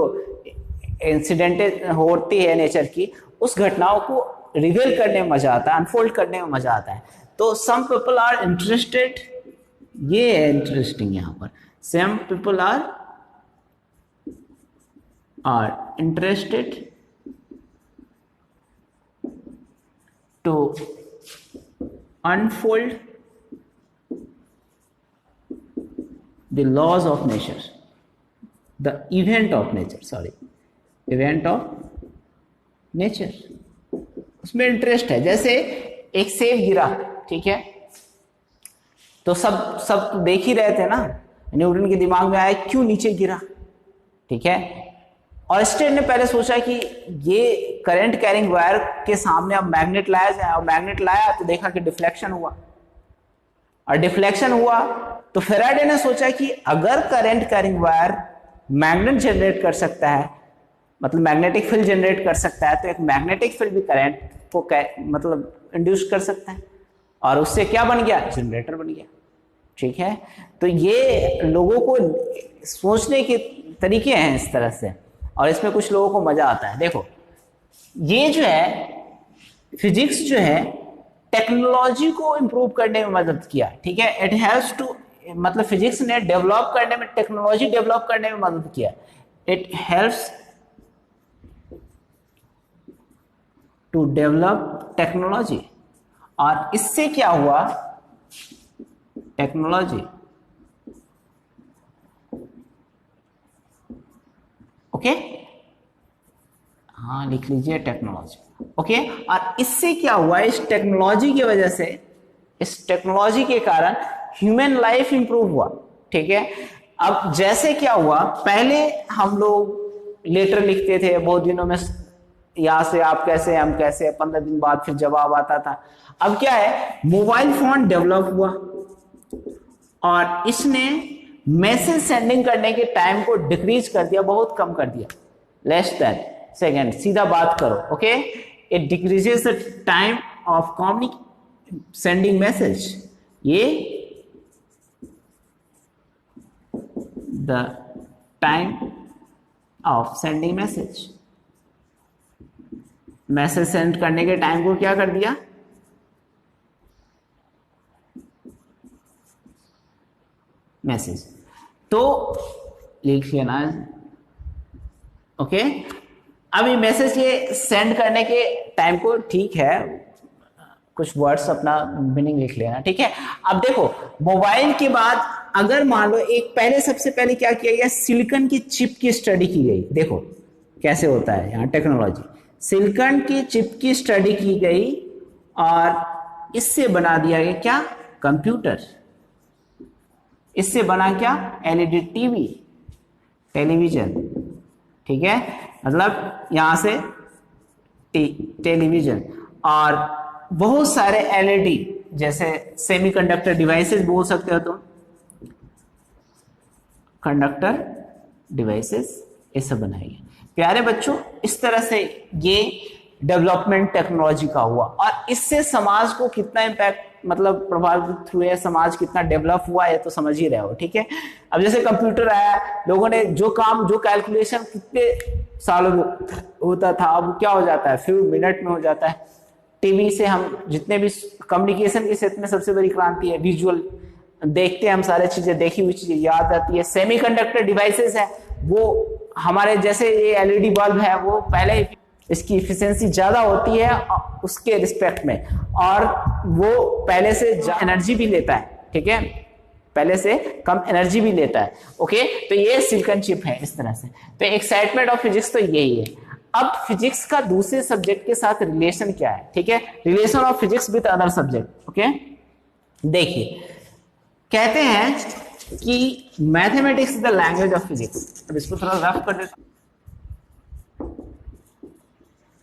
इंसिडेंट होती है नेचर की, उस घटनाओं को रिवील करने में मजा आता है, अनफोल्ड करने में मजा आता है। तो सम पीपल आर इंटरेस्टेड, ये है इंटरेस्टिंग यहां पर, some people are interested to unfold the laws of nature, the event of nature, उसमें इंटरेस्ट है। जैसे एक सेब गिरा, ठीक है, तो सब देख ही रहे थे ना, न्यूटन के दिमाग में आया क्यों नीचे गिरा, ठीक है। ऑयस्टेड ने पहले सोचा कि ये करंट कैरिंग वायर के सामने अब मैग्नेट लाया जाए, और मैग्नेट लाया तो देखा कि डिफ्लेक्शन हुआ, और डिफ्लेक्शन हुआ तो फेराडे ने सोचा कि अगर current carrying wire magnet generate कर सकता है, मतलब मैग्नेटिक फील्ड जनरेट कर सकता है, तो एक मैग्नेटिक फील्ड भी करंट को मतलब इंड्यूस कर सकता है, और उससे क्या बन गया, जनरेटर बन गया, ठीक है। तो ये लोगों को सोचने के तरीके हैं इस तरह से, और इसमें कुछ लोगों को मजा आता है। देखो ये जो है फिजिक्स जो है टेक्नोलॉजी को इंप्रूव करने में मदद किया, ठीक है। इट हेल्प्स टू, मतलब फिजिक्स ने डेवलप करने में, टेक्नोलॉजी डेवलप करने में मदद किया। It helps to develop technology, और इससे क्या हुआ, टेक्नोलॉजी, ओके, हाँ लिख लीजिए टेक्नोलॉजी, ओके। और इससे क्या हुआ, इस टेक्नोलॉजी की वजह से, इस टेक्नोलॉजी के कारण ह्यूमन लाइफ इंप्रूव हुआ, ठीक है। अब जैसे क्या हुआ, पहले हम लोग लेटर लिखते थे, बहुत दिनों में यहां से आप कैसे, हम कैसे, 15 दिन बाद फिर जवाब आता था। अब क्या है, मोबाइल फोन डेवलप हुआ और इसने मैसेज सेंडिंग करने के टाइम को डिक्रीज कर दिया, बहुत कम कर दिया, लेस देन सेकेंड, सीधा बात करो, okay. It decreases the time of sending message, ये the time of sending message, message send करने के टाइम को क्या कर दिया, मैसेज, तो लिख लेना, ओके। अब ये मैसेज ये सेंड करने के टाइम को, ठीक है, कुछ वर्ड्स अपना मीनिंग लिख लेना, ठीक है। अब देखो मोबाइल के बाद अगर मान लो एक, पहले सबसे पहले क्या किया गया, सिलिकॉन की चिप की स्टडी की गई। देखो कैसे होता है यहाँ टेक्नोलॉजी, सिलिकॉन की चिप की स्टडी की गई और इससे बना दिया गया क्या, कंप्यूटर। इससे बना क्या, एलईडी टीवी, टेलीविजन, ठीक है, मतलब यहां से टेलीविजन, और बहुत सारे एलईडी, जैसे सेमीकंडक्टर डिवाइसेस बोल सकते हो तुम, कंडक्टर डिवाइसेस, ये सब बनाएंगे। प्यारे बच्चों, इस तरह से ये डेवलपमेंट टेक्नोलॉजी का हुआ, और इससे समाज को कितना इम्पैक्ट, मतलब प्रभावित हुए, समाज कितना डेवलप हुआ है तो समझ ही रहे हो, ठीक है। अब जैसे कंप्यूटर आया, लोगों ने जो काम, जो कैलकुलेशन कितने सालों में होता था, अब क्या हो जाता है, फ्यू मिनट में हो जाता है। टीवी से हम जितने भी कम्युनिकेशन के क्षेत्र में सबसे बड़ी क्रांति है, विजुअल देखते हैं हम, सारी चीजें, देखी हुई चीजें याद आती है। सेमीकंडक्टर डिवाइसेस है, वो हमारे जैसे ये एलईडी बल्ब है, वो पहले इसकी इफिशिएंसी ज्यादा होती है उसके रिस्पेक्ट में, और वो पहले से एनर्जी भी लेता है, ठीक है, पहले से कम एनर्जी भी लेता है, ओके। तो ये सिलिकॉन चिप है इस तरह से। तो एक्साइटमेंट ऑफ फिजिक्स तो यही है। अब फिजिक्स का दूसरे सब्जेक्ट के साथ रिलेशन क्या है, ठीक है, relation of physics with other subject, okay. देखिए कहते हैं कि mathematics is the language of physics. अब इसको थोड़ा रफ कर देता हूं,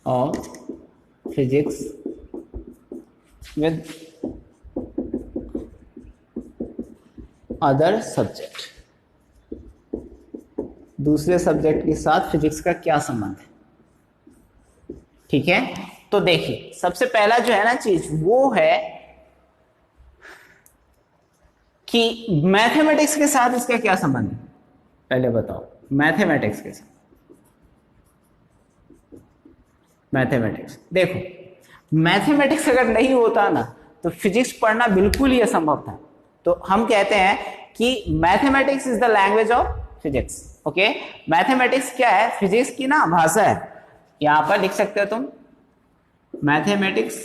और फिजिक्स विद अदर सब्जेक्ट, दूसरे सब्जेक्ट के साथ फिजिक्स का क्या संबंध है। ठीक है, तो देखिए सबसे पहला जो है ना चीज वो है कि मैथमेटिक्स के साथ इसका क्या संबंध है, पहले बताओ। मैथमेटिक्स के साथ, मैथमेटिक्स देखो, मैथमेटिक्स अगर नहीं होता ना तो फिजिक्स पढ़ना बिल्कुल ही असंभव था। तो हम कहते हैं कि mathematics is the language of physics. Okay, mathematics क्या है, फिजिक्स की ना भाषा है। यहां पर लिख सकते हो तुम, mathematics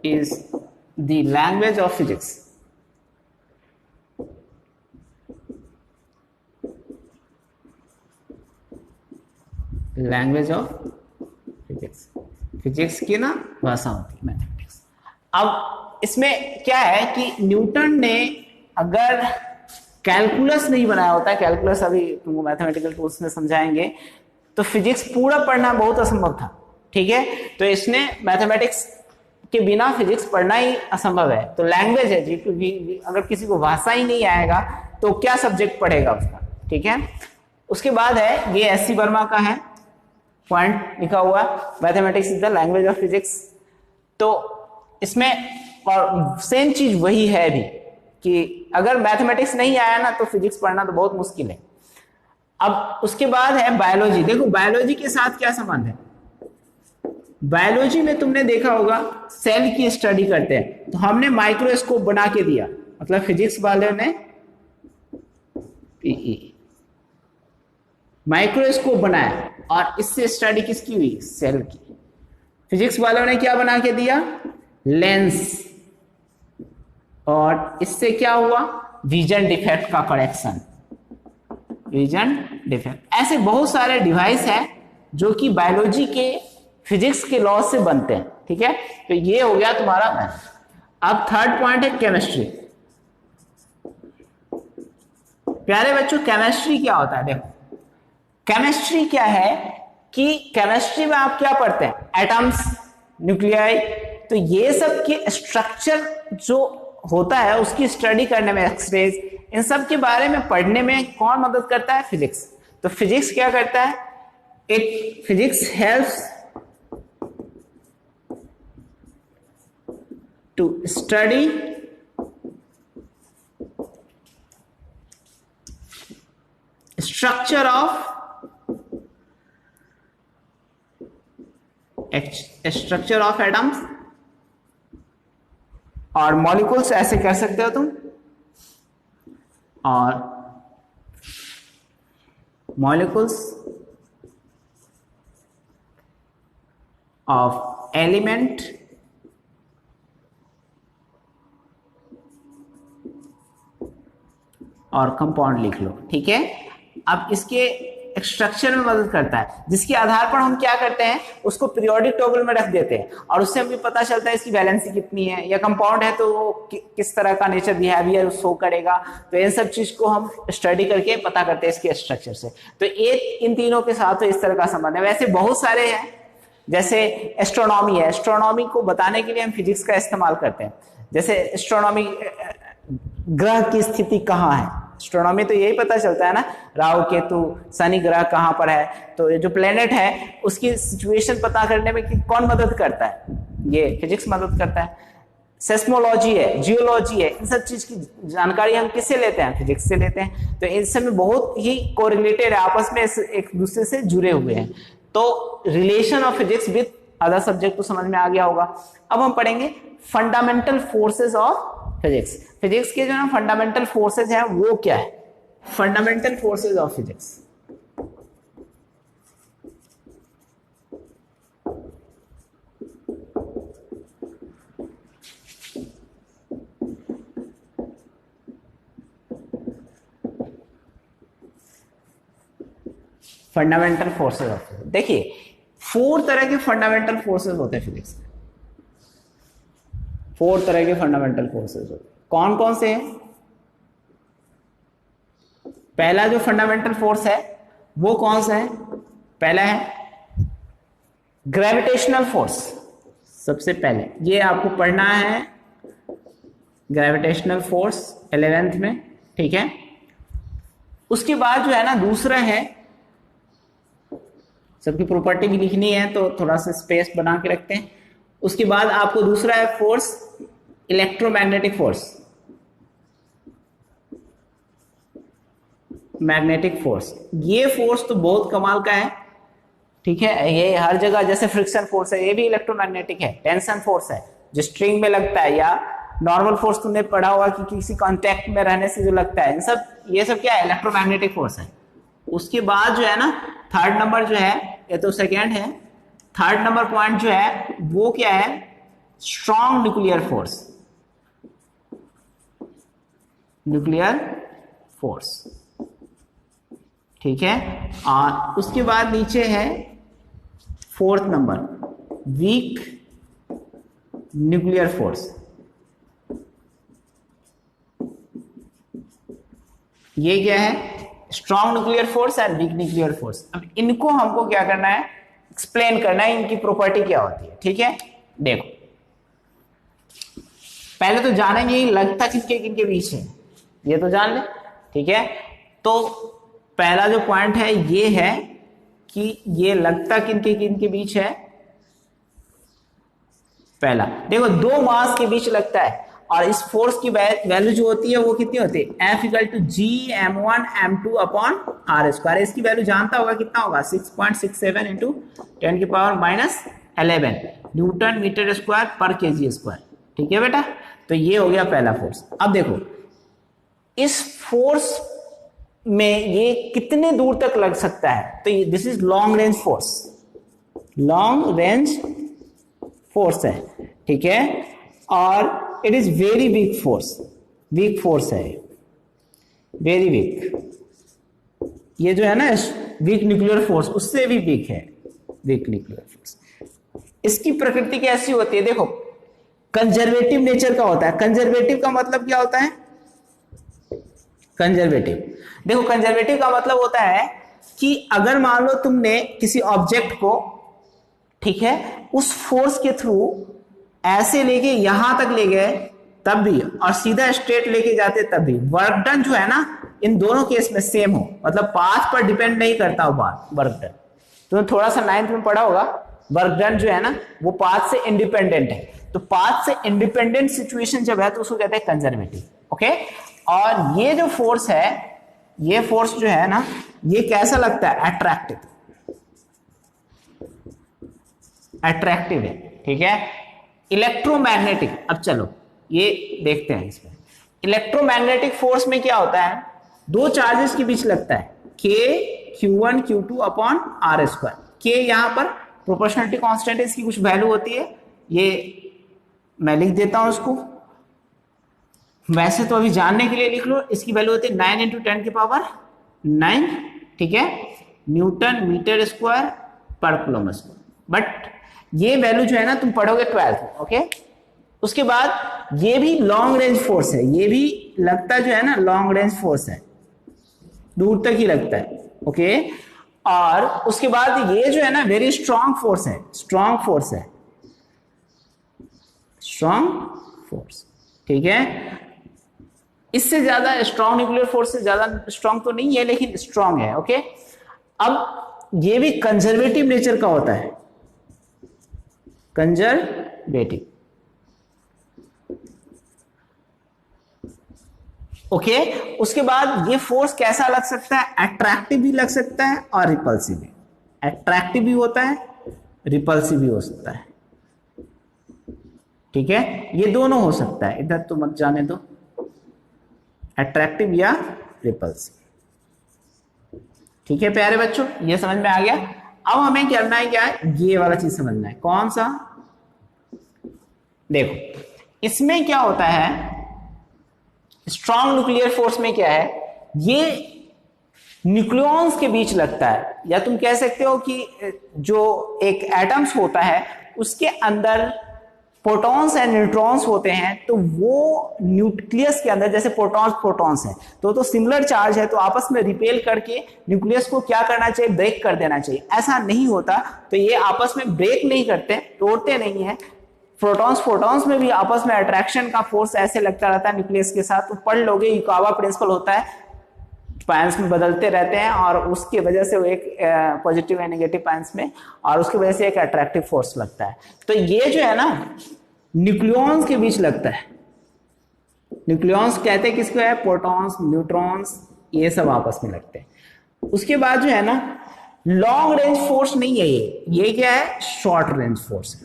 is the language of physics. Language of physics, physics की ना भाषा होती है मैथमेटिक्स। अब इसमें क्या है कि न्यूटन ने अगर कैलकुलस नहीं बनाया होता, कैलकुलस अभी तुमको मैथमेटिकल टूल्स में समझाएंगे, तो फिजिक्स पूरा पढ़ना बहुत असंभव था। ठीक है, तो इसने मैथमेटिक्स के बिना फिजिक्स पढ़ना ही असंभव है। तो लैंग्वेज है जी, क्योंकि अगर किसी को भाषा ही नहीं आएगा तो क्या सब्जेक्ट पढ़ेगा उसका। ठीक है, उसके बाद है ये एस सी वर्मा का है पॉइंट लिखा हुआ, mathematics is the language of physics. तो इसमें और सेम चीज वही है भी कि अगर मैथमेटिक्स नहीं आया ना तो फिजिक्स पढ़ना तो बहुत मुश्किल है। अब उसके बाद है बायोलॉजी। देखो बायोलॉजी के साथ क्या संबंध है, बायोलॉजी में तुमने देखा होगा सेल की स्टडी करते हैं, तो हमने माइक्रोस्कोप बना के दिया, मतलब फिजिक्स वाले ने पीई माइक्रोस्कोप बनाया और इससे स्टडी किसकी हुई, सेल की। फिजिक्स वालों ने क्या बना के दिया, लेंस, और इससे क्या हुआ, विजन डिफेक्ट का करेक्शन, विजन डिफेक्ट। ऐसे बहुत सारे डिवाइस है जो कि बायोलॉजी के फिजिक्स के लॉ से बनते हैं। ठीक है, तो ये हो गया तुम्हारा मैथ। अब थर्ड पॉइंट है केमिस्ट्री। प्यारे बच्चों, केमिस्ट्री क्या होता है, देखो केमिस्ट्री क्या है कि केमिस्ट्री में आप क्या पढ़ते हैं, एटम्स, न्यूक्लियाई, तो ये सब के स्ट्रक्चर जो होता है उसकी स्टडी करने में, एक्सरेज, इन सब के बारे में पढ़ने में कौन मदद करता है, फिजिक्स। तो फिजिक्स क्या करता है, एक physics helps to study structure of atoms और मॉलिक्यूल्स, ऐसे कर सकते हो तुम, और मॉलिक्यूल्स ऑफ एलिमेंट और कंपाउंड लिख लो। ठीक है, अब इसके स्ट्रक्चर में मदद करता है, जिसके आधार पर हम क्या करते हैं, उसको पीरियोडिक टेबल में रख देते हैं और उससे हमें पता चलता है इसकी वैलेंसी कितनी है, या कंपाउंड है तो वो किस तरह का नेचर बिहेवियर शो करेगा। तो इन सब चीज को हम स्टडी करके पता करते हैं इसके स्ट्रक्चर से। तो इन तीनों के साथ तो इस तरह का संबंध है। वैसे बहुत सारे हैं, जैसे एस्ट्रोनॉमी है, एस्ट्रोनॉमी को बताने के लिए हम फिजिक्स का इस्तेमाल करते हैं। जैसे एस्ट्रोनॉमी, ग्रह की स्थिति कहाँ है, एस्ट्रोनॉमी तो यही पता चलता है ना, राहु केतु शनि ग्रह कहाँ पर है, तो ये जो प्लेनेट है उसकी सिचुएशन पता करने में कौन मदद करता है, ये फिजिक्स मदद करता है। सेस्मोलॉजी है, जियोलॉजी है, इन सब चीज की जानकारी हम किससे लेते हैं, फिजिक्स से लेते हैं। तो इन सब में बहुत ही कोरिलेटेड है, आपस में एक दूसरे से जुड़े हुए हैं। तो relation of physics with other subject तो समझ में आ गया होगा। अब हम पढ़ेंगे fundamental forces of physics. Physics के जो ना फंडामेंटल फोर्सेस है वो क्या है, fundamental forces of physics. Fundamental forces of physics, देखिए 4 तरह के फंडामेंटल फोर्सेस होते हैं फिजिक्स में। 4 तरह के फंडामेंटल फोर्सेस होते हैं। कौन कौन से हैं? पहला जो फंडामेंटल फोर्स है वो कौन सा है? पहला है ग्रेविटेशनल फोर्स, सबसे पहले ये आपको पढ़ना है, ग्रेविटेशनल फोर्स 11th में, ठीक है। उसके बाद जो है ना दूसरा है, सबकी प्रॉपर्टी भी लिखनी है तो थोड़ा सा स्पेस बना के रखते हैं। उसके बाद आपको दूसरा है force, electromagnetic force, magnetic force. ये फोर्स तो बहुत कमाल का है, ठीक है। ये हर जगह, जैसे फ्रिक्शन फोर्स है, ये भी इलेक्ट्रोमैग्नेटिक है। टेंशन फोर्स है जो स्ट्रिंग में लगता है, या नॉर्मल फोर्स तुमने पढ़ा होगा कि किसी कांटेक्ट में रहने से जो लगता है, इन सब, ये सब क्या है, इलेक्ट्रोमैग्नेटिक फोर्स है। उसके बाद जो है ना थर्ड नंबर जो है, ये तो सेकेंड है, थर्ड नंबर पॉइंट जो है वो क्या है, strong nuclear force, nuclear force, ठीक है। और उसके बाद नीचे है fourth number, weak nuclear force. ये क्या है, strong nuclear force and weak nuclear force. अब इनको हमको क्या करना है, एक्सप्लेन करना है, इनकी प्रॉपर्टी क्या होती है, ठीक है। देखो पहले तो जानेंगे लगता किसके किनके बीच है, ये तो जान ले, ठीक है। तो पहला जो पॉइंट है ये है कि ये लगता किनके किनके बीच है। पहला देखो, दो मास के बीच लगता है, और इस फोर्स की वैल्यू जो होती है वो कितनी होती है, F equal to G m1m2 upon r²। इसकी वैल्यू जानता होगा, कितना होगा, 6.67 इंटू 10 की पावर -11 न्यूटन मीटर स्क्वायर पर kg², ठीक है बेटा। तो ये हो गया पहला फोर्स। अब देखो इस फोर्स में ये कितने दूर तक लग सकता है, तो this is long range force, long range force है, ठीक है। और it is very weak force, weak force है, वेरी वीक। ये जो है ना वीक न्यूक्लियर फोर्स उससे भी वीक है, वीक न्यूक्लियर फोर्स। इसकी प्रकृति कैसी होती है, देखो कंजर्वेटिव नेचर का होता है। कंजर्वेटिव का मतलब क्या होता है, कंजर्वेटिव, देखो कंजर्वेटिव का मतलब होता है कि अगर मान लो तुमने किसी ऑब्जेक्ट को, ठीक है, उस फोर्स के थ्रू ऐसे लेके यहां तक ले गए तब भी, और सीधा स्ट्रेट लेके जाते तब भी, वर्क डन जो है ना इन दोनों केस में सेम हो, मतलब पाथ पर डिपेंड नहीं करता हो वर्क डन। तुमने थोड़ा सा 9th में पढ़ा होगा, वर्क डन जो है ना वो पाथ से इंडिपेंडेंट है। तो पाथ से इंडिपेंडेंट सिचुएशन जब है तो उसको कहते हैं कंजर्वेटिव, ओके। और ये जो फोर्स है, ये फोर्स जो है ना ये कैसा लगता है, अट्रैक्टिव, अट्रैक्टिव है, ठीक है। इलेक्ट्रोमैग्नेटिक, अब चलो ये देखते हैं इसमें। इलेक्ट्रोमैग्नेटिक फोर्स में क्या होता है, दो चार्जेस के बीच लगता है, K Q1 Q2 upon r²। K यहां पर प्रोपोर्शनलिटी कांस्टेंट है, इसकी कुछ वैल्यू होती है, ये मैं लिख देता हूं इसको, वैसे तो अभी जानने के लिए लिख लो। इसकी वैल्यू होती है 9 इंटू 10 की पावर 9, ठीक है, न्यूटन मीटर स्क्वायर पर कूलम्ब स्क्वायर। बट ये वैल्यू जो है ना तुम पढ़ोगे 12th में, ओके। उसके बाद ये भी लॉन्ग रेंज फोर्स है, ये भी लगता जो है ना लॉन्ग रेंज फोर्स है, दूर तक ही लगता है, ओके। और उसके बाद ये जो है ना वेरी स्ट्रॉन्ग फोर्स है, स्ट्रॉन्ग फोर्स है, स्ट्रॉन्ग फोर्स, ठीक है। इससे ज्यादा स्ट्रॉन्ग न्यूक्लियर फोर्स से ज्यादा स्ट्रॉन्ग तो नहीं है, लेकिन स्ट्रॉन्ग है, ओके। अब ये भी कंजर्वेटिव नेचर का होता है, कंजर्वेटिव, ओके। उसके बाद ये फोर्स कैसा लग सकता है, अट्रैक्टिव भी लग सकता है और रिपल्सिव भी, अट्रैक्टिव भी होता है, रिपल्सिव भी हो सकता है, ठीक है। ये दोनों हो सकता है, इधर तो मत जाने दो, अट्रैक्टिव या रिपल्सिव, ठीक है प्यारे बच्चों, ये समझ में आ गया। अब हमें करना है क्या है, ये वाला चीज समझना है, कौन सा, देखो इसमें क्या होता है, स्ट्रॉन्ग न्यूक्लियर फोर्स में क्या है, ये न्यूक्लियॉन्स के बीच लगता है, या तुम कह सकते हो कि जो एक एटम्स होता है उसके अंदर प्रोटॉन्स एंड न्यूट्रॉन्स होते हैं तो वो न्यूक्लियस के अंदर, जैसे प्रोटॉन्स प्रोटॉन्स है तो सिमिलर चार्ज है, तो आपस में रिपेल करके न्यूक्लियस को क्या करना चाहिए, ब्रेक कर देना चाहिए। ऐसा नहीं होता, तो ये आपस में ब्रेक नहीं करते, तोड़ते नहीं है। प्रोटॉन्स में भी आपस में अट्रैक्शन का फोर्स ऐसे लगता रहता है न्यूक्लियस के साथ, तो पढ़ लोगे, युकावा प्रिंसिपल होता है, पायंस में बदलते रहते हैं और उसकी वजह से वो एक पॉजिटिव एंड नेगेटिव पायंस में, और उसकी वजह से एक अट्रैक्टिव फोर्स लगता है। तो ये जो है ना न्यूक्लियॉन्स के बीच लगता है। न्यूक्लियॉन्स कहते हैं किसको है, प्रोटॉन्स, न्यूट्रॉन्स, ये सब आपस में लगते हैं। उसके बाद जो है ना लॉन्ग रेंज फोर्स नहीं है ये क्या है, शॉर्ट रेंज फोर्स है।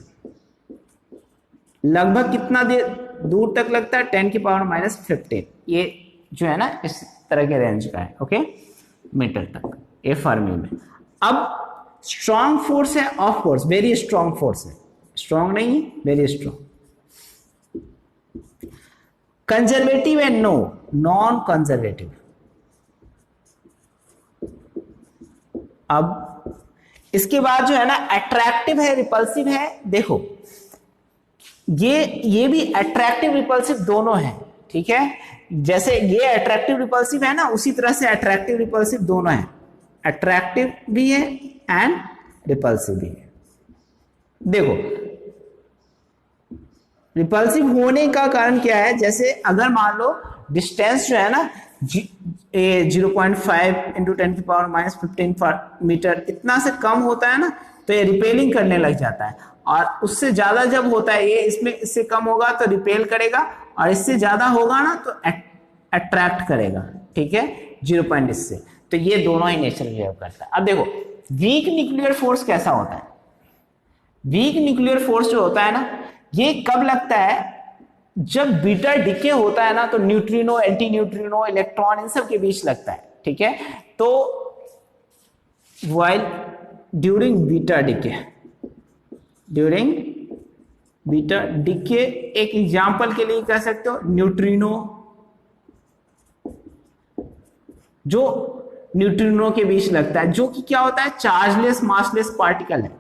लगभग कितना दूर तक लगता है, 10⁻⁻15, ये जो है ना इस तरह के रेंज का है, ओके, मीटर तक, ये फर्मी में। अब स्ट्रॉन्ग फोर्स है, of course very strong force है, स्ट्रॉन्ग नहीं है, very strong. Conservative and no, non conservative. अब इसके बाद जो है ना अट्रैक्टिव है, रिपल्सिव है। देखो ये भी अट्रैक्टिव रिपल्सिव दोनों है, ठीक है। जैसे ये अट्रैक्टिव रिपल्सिव है ना, उसी तरह से अट्रैक्टिव रिपल्सिव दोनों है, अट्रैक्टिव भी है एंड रिपल्सिव भी है। देखो रिपल्सिव होने का कारण क्या है, जैसे अगर मान लो डिस्टेंस जो है ना 0.5 इंटू 10⁻⁻15 मीटर, इतना से कम होता है ना तो ये रिपेलिंग करने लग जाता है, और उससे ज्यादा जब होता है ये इसमें, इससे कम होगा तो रिपेल करेगा, और इससे ज्यादा होगा ना तो अट्रैक्ट करेगा, ठीक है, 0 इससे। तो ये दोनों ही नेचर बिहेव करता है। अब देखो वीक न्यूक्लियर फोर्स कैसा होता है। वीक न्यूक्लियर फोर्स जो होता है ना, ये कब लगता है, जब बीटा डिके होता है ना, तो न्यूट्रिनो, एंटी न्यूट्रिनो, इलेक्ट्रॉन, इन सब के बीच लगता है, ठीक है। तो while during beta decay, during beta decay, एक एग्जांपल के लिए कह सकते हो न्यूट्रिनो, जो न्यूट्रिनो के बीच लगता है, जो कि क्या होता है, चार्जलेस मासलेस पार्टिकल है,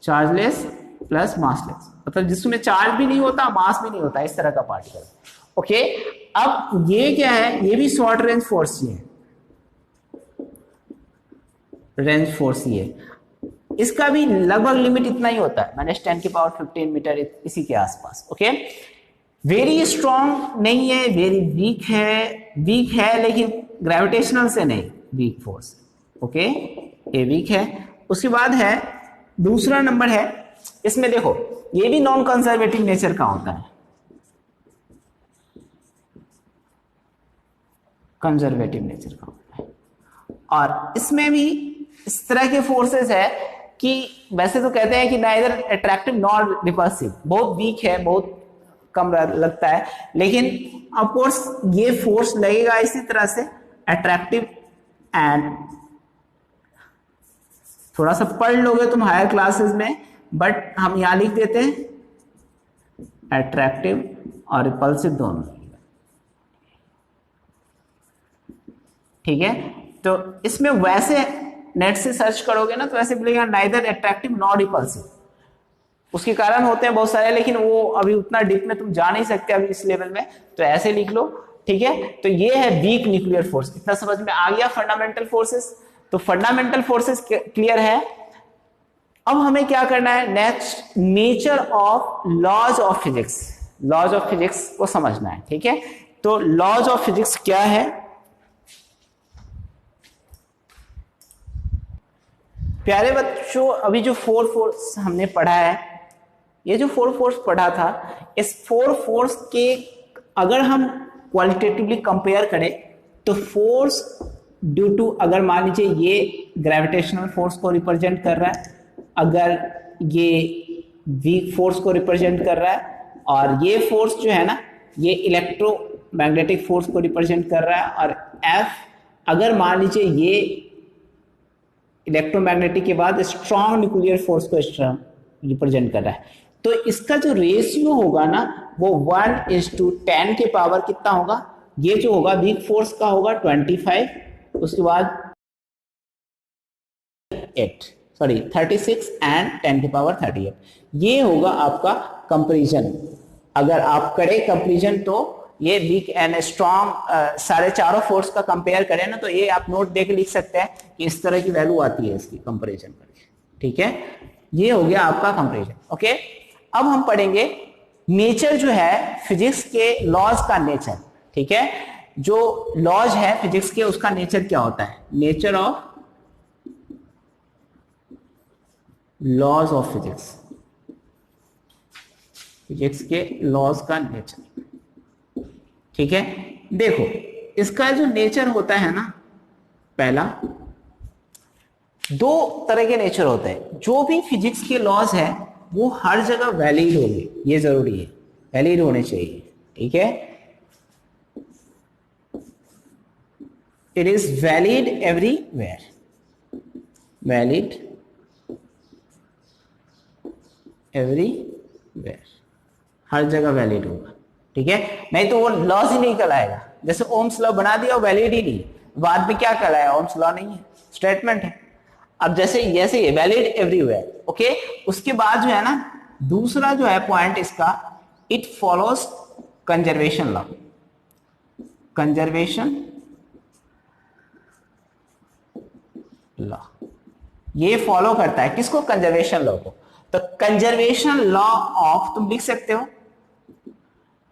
चार्जलेस प्लस मासलेस, मतलब जिसमें चार्ज भी नहीं होता, मास भी नहीं होता, इस तरह का पार्टिकल, ओके। अब ये क्या है, ये भी शॉर्ट रेंज फोर्स ही है, रेंज फोर्स ही है। इसका भी लगभग लिमिट इतना ही होता है, -10⁻15 मीटर, इसी के आसपास, ओके। वेरी स्ट्रॉन्ग नहीं है, वेरी वीक है, वीक है लेकिन ग्रेविटेशनल से नहीं, वीक फोर्स, ओके, ये वीक है। उसके बाद है दूसरा नंबर है, इसमें देखो ये भी नॉन कंजर्वेटिव नेचर का होता है, कंजर्वेटिव नेचर का होता है, और इसमें भी इस तरह के फोर्सेस है कि वैसे तो कहते हैं कि नाइदर अट्रैक्टिव नॉर रिपल्सिव, बहुत वीक है, बहुत कम लगता है, लेकिन ऑफ कोर्स ये फोर्स लगेगा इसी तरह से, अट्रैक्टिव एंड, थोड़ा सा पढ़ लोगे तुम हायर क्लासेस में, बट हम यहां लिख देते हैं अट्रैक्टिव और रिपल्सिव दोनों, ठीक है। तो इसमें वैसे नेट से सर्च करोगे ना तो वैसे मिलेगा नाइदर अट्रैक्टिव नॉर रिपल्सिव, उसके कारण होते हैं बहुत सारे, लेकिन वो अभी उतना डीप में तुम जा नहीं सकते अभी इस लेवल में, तो ऐसे लिख लो, ठीक है। तो ये है वीक न्यूक्लियर फोर्स, इतना समझ में आ गया। फंडामेंटल फोर्सेस, तो फंडामेंटल फोर्सेस क्लियर है। अब हमें क्या करना है, next nature of laws of physics, laws of physics को समझना है, ठीक है। तो लॉज ऑफ फिजिक्स क्या है, प्यारे बच्चों, अभी जो 4 फोर्स हमने पढ़ा है, ये जो 4 फोर्स पढ़ा था, इस 4 फोर्स के अगर हम क्वालिटेटिवली कंपेयर करें तो फोर्स ड्यू टू, अगर मान लीजिए ये ग्रेविटेशनल फोर्स को रिप्रेजेंट कर रहा है, अगर ये वीक फोर्स को रिप्रेजेंट कर रहा है, और ये फोर्स जो है ना ये इलेक्ट्रोमैग्नेटिक फोर्स को रिप्रेजेंट कर रहा है, और एफ अगर मान लीजिए ये इलेक्ट्रोमैग्नेटिक के बाद स्ट्रॉन्ग न्यूक्लियर फोर्स को रिप्रेजेंट कर रहा है, तो इसका जो रेशियो होगा ना वो 1:10 के पावर कितना होगा, ये जो होगा वीक फोर्स का होगा 25, उसके बाद 8, सॉरी 36 एंड 10⁻38। ये होगा आपका कंपैरिजन। अगर आप करें कंपैरिजन तो ये वीक एंड स्ट्रॉन्ग सारे चारों फोर्स का कंपेयर करें ना, तो ये आप नोट देके लिख सकते हैं कि इस तरह की वैल्यू आती है इसकी कंपैरिजन करके। ठीक है, ये हो गया आपका कंपैरिजन। ओके, अब हम पढ़ेंगे नेचर जो है फिजिक्स के लॉज का नेचर। ठीक है, जो लॉज है फिजिक्स के उसका नेचर क्या होता है, nature of laws of physics, physics के लॉज का नेचर। ठीक है, देखो इसका जो नेचर होता है ना, पहला दो तरह के नेचर होते हैं। जो भी फिजिक्स के लॉज है वो हर जगह वैलिड होंगे, ये जरूरी है, वैलिड होने चाहिए। ठीक है, it is valid everywhere, valid everywhere, हर जगह वैलिड होगा। ठीक है, नहीं तो वो लॉज ही नहीं कहलाएगा। जैसे ओम्स लॉ बना दिया, वैलिड ही नहीं, बाद में क्या कहलाया, ओम्स लॉ नहीं है, स्टेटमेंट है। अब जैसे ये वैलिड एवरीवेयर। ओके, उसके बाद जो है ना दूसरा जो है पॉइंट इसका, it follows conservation law, conservation law ये फॉलो करता है किसको, कंजर्वेशन लॉ को। तो कंजर्वेशन लॉ ऑफ तुम लिख सकते हो,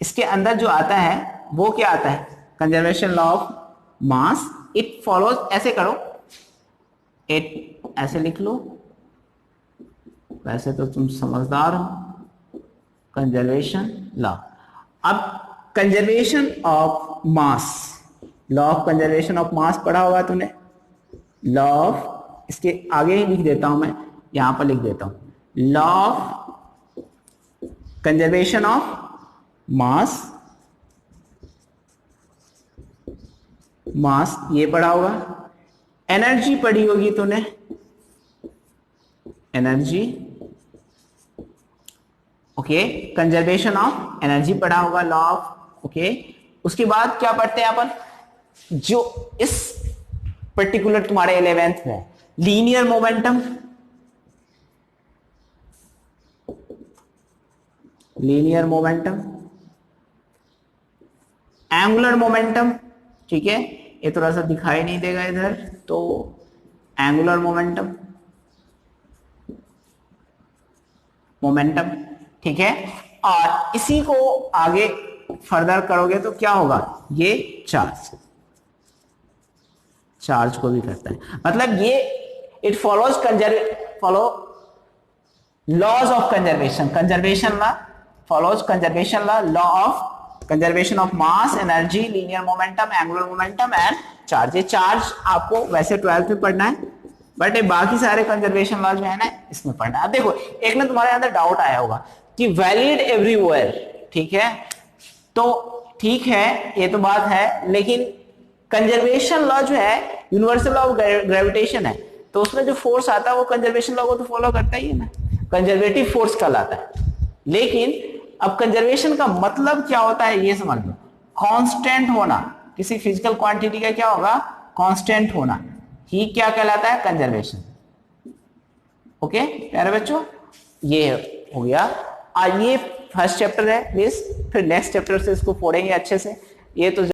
इसके अंदर जो आता है वो क्या आता है, conservation law of mass. It follows, ऐसे करो, इट ऐसे लिख लो, वैसे तो तुम समझदार हो, कंजर्वेशन लॉ। अब conservation of mass, law of conservation of मास पढ़ा होगा तूने, लॉ ऑफ, इसके आगे ही लिख देता हूं मैं, यहां पर लिख देता हूं, law of conservation of mass, mass ये पढ़ा होगा। एनर्जी पढ़ी होगी तूने, energy. Okay, conservation of energy पढ़ा होगा, लॉ ऑफ। ओके, उसके बाद क्या पढ़ते हैं अपन, जो इस पर्टिकुलर तुम्हारे 11th में linear momentum, linear momentum, angular momentum. ठीक है, ये थोड़ा सा दिखाई नहीं देगा इधर, तो एंगुलर मोमेंटम, मोमेंटम। ठीक है, और इसी को आगे फर्दर करोगे तो क्या होगा, ये चार्ज, चार्ज को भी करता है। मतलब ये it follows follow laws of conservation, conservation law follows conservation law, law of conservation of mass, energy, linear momentum, angular momentum and charge. ये चार्ज आपको वैसे 12th में पढ़ना है, बट ये बाकी सारे कंजर्वेशन लॉ जो है ना इसमें पढ़ना है। अब देखो एक ना तुम्हारे अंदर डाउट आया होगा कि वैलिड एवरीवेयर, ठीक है, तो ठीक है ये तो बात है, लेकिन कंजर्वेशन लॉ जो है यूनिवर्सल लॉ ऑफ ग्रेविटेशन है, तो उसमें जो फोर्स आता है वो कंजर्वेशन लॉ को तो फॉलो करता ही है ना, कंजर्वेटिव फोर्स कहलाता है। लेकिन अब कंजर्वेशन का मतलब क्या होता है ये समझ लो, कांस्टेंट होना, किसी फिजिकल क्वांटिटी का क्या होगा, कांस्टेंट होना ही क्या कहलाता है, कंजर्वेशन। ओके प्यारे बच्चों, ये हो गया। आज ये फर्स्ट चैप्टर है प्लीज, फिर नेक्स्ट चैप्टर से इसको पढ़ेंगे अच्छे से। ये तो